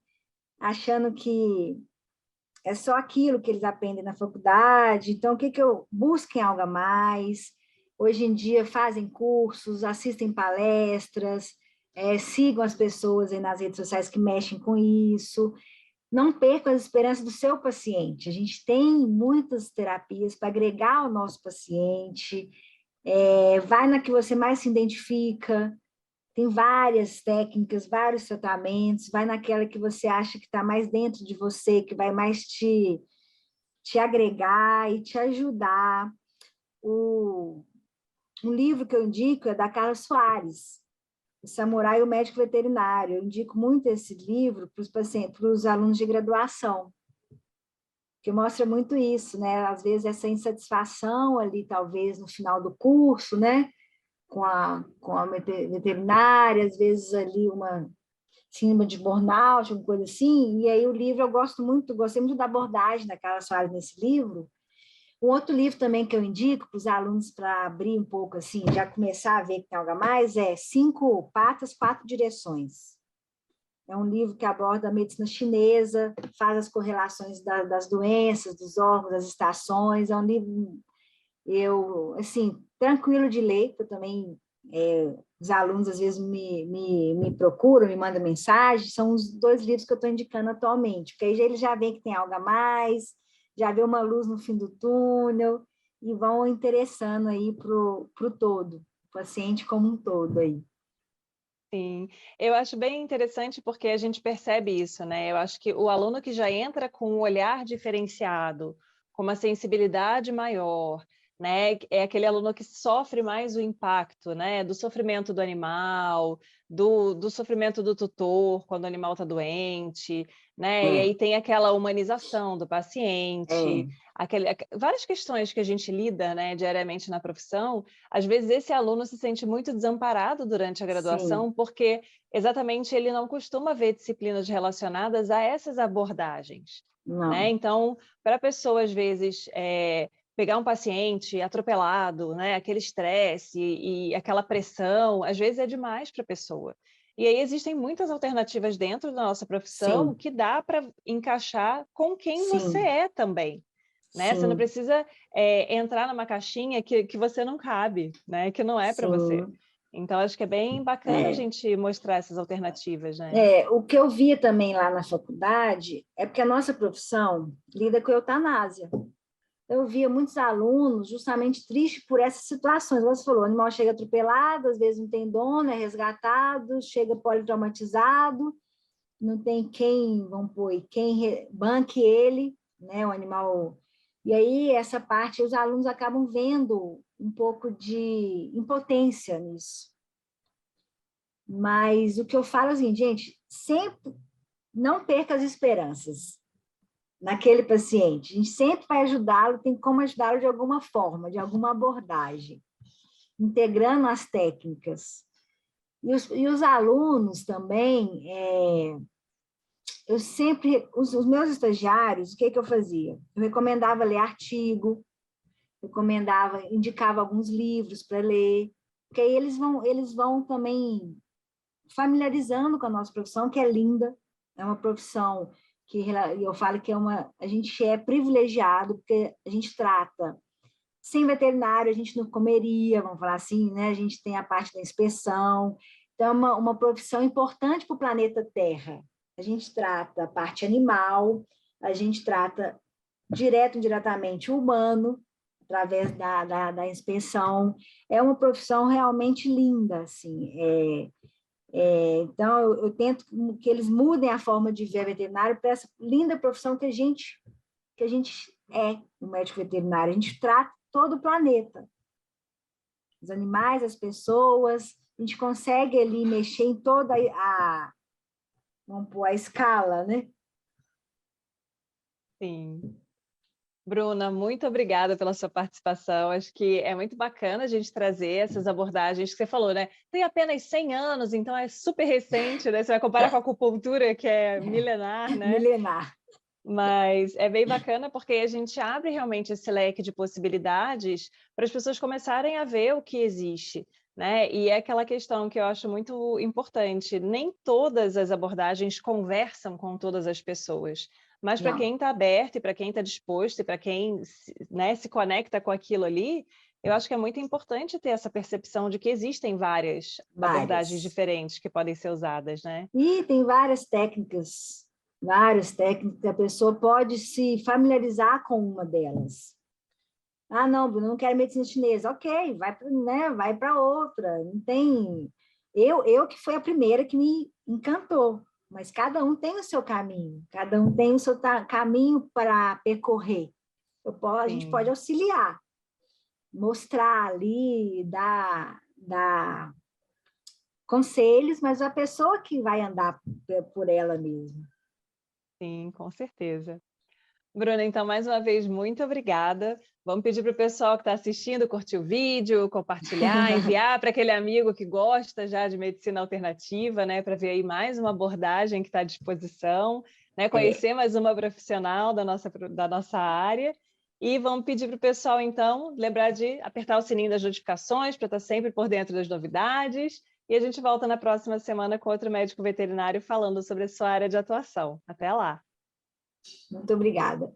Speaker 2: Achando que é só aquilo que eles aprendem na faculdade. Então, o que que eu busquem algo a mais? Hoje em dia fazem cursos, assistem palestras, sigam as pessoas aí nas redes sociais que mexem com isso. Não perca as esperanças do seu paciente. A gente tem muitas terapias para agregar ao nosso paciente. Vai na que você mais se identifica. Tem várias técnicas, vários tratamentos. Vai naquela que você acha que está mais dentro de você, que vai mais te agregar e te ajudar. Um livro que eu indico é da Carla Soares, O Samurai e o Médico Veterinário. Eu indico muito esse livro para os pacientes, para os alunos de graduação, que mostra muito isso, né? Às vezes essa insatisfação ali, talvez no final do curso, né? Com a veterinária, às vezes ali uma síndrome de burnout, alguma coisa assim. E aí o livro eu gosto muito, gostei muito da abordagem da Carla Soares nesse livro. Um outro livro também que eu indico para os alunos para abrir um pouco assim, já começar a ver que tem algo a mais, é Cinco Patas, Quatro Direções. É um livro que aborda a medicina chinesa, faz as correlações das doenças, dos órgãos, das estações. É um livro, assim, tranquilo de ler, que eu também, os alunos às vezes me procuram, me mandam mensagem. São os dois livros que eu estou indicando atualmente, porque aí eles já veem que tem algo a mais, já vê uma luz no fim do túnel e vão interessando aí pro todo, o paciente como um todo aí.
Speaker 1: Sim, eu acho bem interessante porque a gente percebe isso, né? Eu acho que o aluno que já entra com um olhar diferenciado, com uma sensibilidade maior, né? É aquele aluno que sofre mais o impacto, né? Do sofrimento do animal, do sofrimento do tutor quando o animal está doente, né? E
Speaker 2: É,
Speaker 1: aí tem aquela humanização do paciente,
Speaker 2: é,
Speaker 1: várias questões que a gente lida, né, diariamente na profissão. Às vezes esse aluno se sente muito desamparado durante a
Speaker 2: sim,
Speaker 1: graduação, porque exatamente ele não costuma ver disciplinas relacionadas a essas abordagens, né?
Speaker 2: não,
Speaker 1: Então, para a pessoa, às vezes, pegar um paciente atropelado, né, aquele estresse e aquela pressão, às vezes é demais para a pessoa. E aí existem muitas alternativas dentro da nossa profissão
Speaker 2: sim,
Speaker 1: que dá para encaixar com quem você
Speaker 2: sim,
Speaker 1: é também, né? Você não
Speaker 2: sim,
Speaker 1: precisa entrar numa caixinha que você não cabe, né? Que não é para você.
Speaker 2: sim.
Speaker 1: Então, acho que é bem bacana a
Speaker 2: É,
Speaker 1: gente mostrar essas alternativas, né?
Speaker 2: o que eu via também lá na faculdade é porque a nossa profissão lida com eutanásia. Eu via muitos alunos justamente tristes por essas situações. Você falou, o animal chega atropelado, às vezes não tem dono, é resgatado, chega politraumatizado, não tem quem, vamos pôr, quem banque ele, né, o animal. E aí, essa parte, os alunos acabam vendo um pouco de impotência nisso. Mas o que eu falo é o seguinte, gente, sempre não perca as esperanças naquele paciente. A gente sempre vai ajudá-lo, tem como ajudá-lo de alguma forma, de alguma abordagem, integrando as técnicas. E os alunos também, eu sempre, os meus estagiários, o que eu fazia? Eu recomendava ler artigo, indicava alguns livros para ler, porque aí eles vão também familiarizando com a nossa profissão, que é linda, é uma profissão que eu falo que a gente é privilegiado, porque a gente trata. Sem veterinário, a gente não comeria, vamos falar assim, né? A gente tem a parte da inspeção. Então, é uma profissão importante para o planeta Terra. A gente trata a parte animal, a gente trata direto e indiretamente o humano, através da inspeção. É uma profissão realmente linda, assim. Então, eu tento que eles mudem a forma de ver a veterinário para essa linda profissão que a gente é, o médico veterinário. A gente trata todo o planeta. Os animais, as pessoas, a gente consegue ali mexer em toda vamos pôr, a escala, né?
Speaker 1: Sim. Bruna, muito obrigada pela sua participação. Acho que é muito bacana a gente trazer essas abordagens que você falou, né? Tem apenas 100 anos, então é super recente, né? Você vai comparar com a acupuntura, que é milenar, né?
Speaker 2: Milenar.
Speaker 1: Mas é bem bacana porque a gente abre realmente esse leque de possibilidades para as pessoas começarem a ver o que existe, né? E é aquela questão que eu acho muito importante. Nem todas as abordagens conversam com todas as pessoas, mas para quem está aberto e para quem está disposto e para quem, né, se conecta com aquilo ali, eu acho que é muito importante ter essa percepção de que existem várias abordagens diferentes que podem ser usadas, né?
Speaker 2: E tem várias técnicas que a pessoa pode se familiarizar com uma delas. Ah, não, Bruno, não quero medicina chinesa. Ok, vai para outra. Não tem. Eu que foi a primeira que me encantou, mas cada um tem o seu caminho, cada um tem o seu caminho para percorrer. A gente pode auxiliar, mostrar ali, dar conselhos, mas a pessoa que vai andar por ela mesma.
Speaker 1: Sim, com certeza. Bruna, então, mais uma vez, muito obrigada. Vamos pedir para o pessoal que está assistindo curtir o vídeo, compartilhar, enviar para aquele amigo que gosta já de medicina alternativa, né, para ver aí mais uma abordagem que está à disposição, né, conhecer mais uma profissional da nossa área. E vamos pedir para o pessoal, então, lembrar de apertar o sininho das notificações para estar sempre por dentro das novidades. E a gente volta na próxima semana com outro médico veterinário falando sobre a sua área de atuação. Até lá!
Speaker 2: Muito obrigada.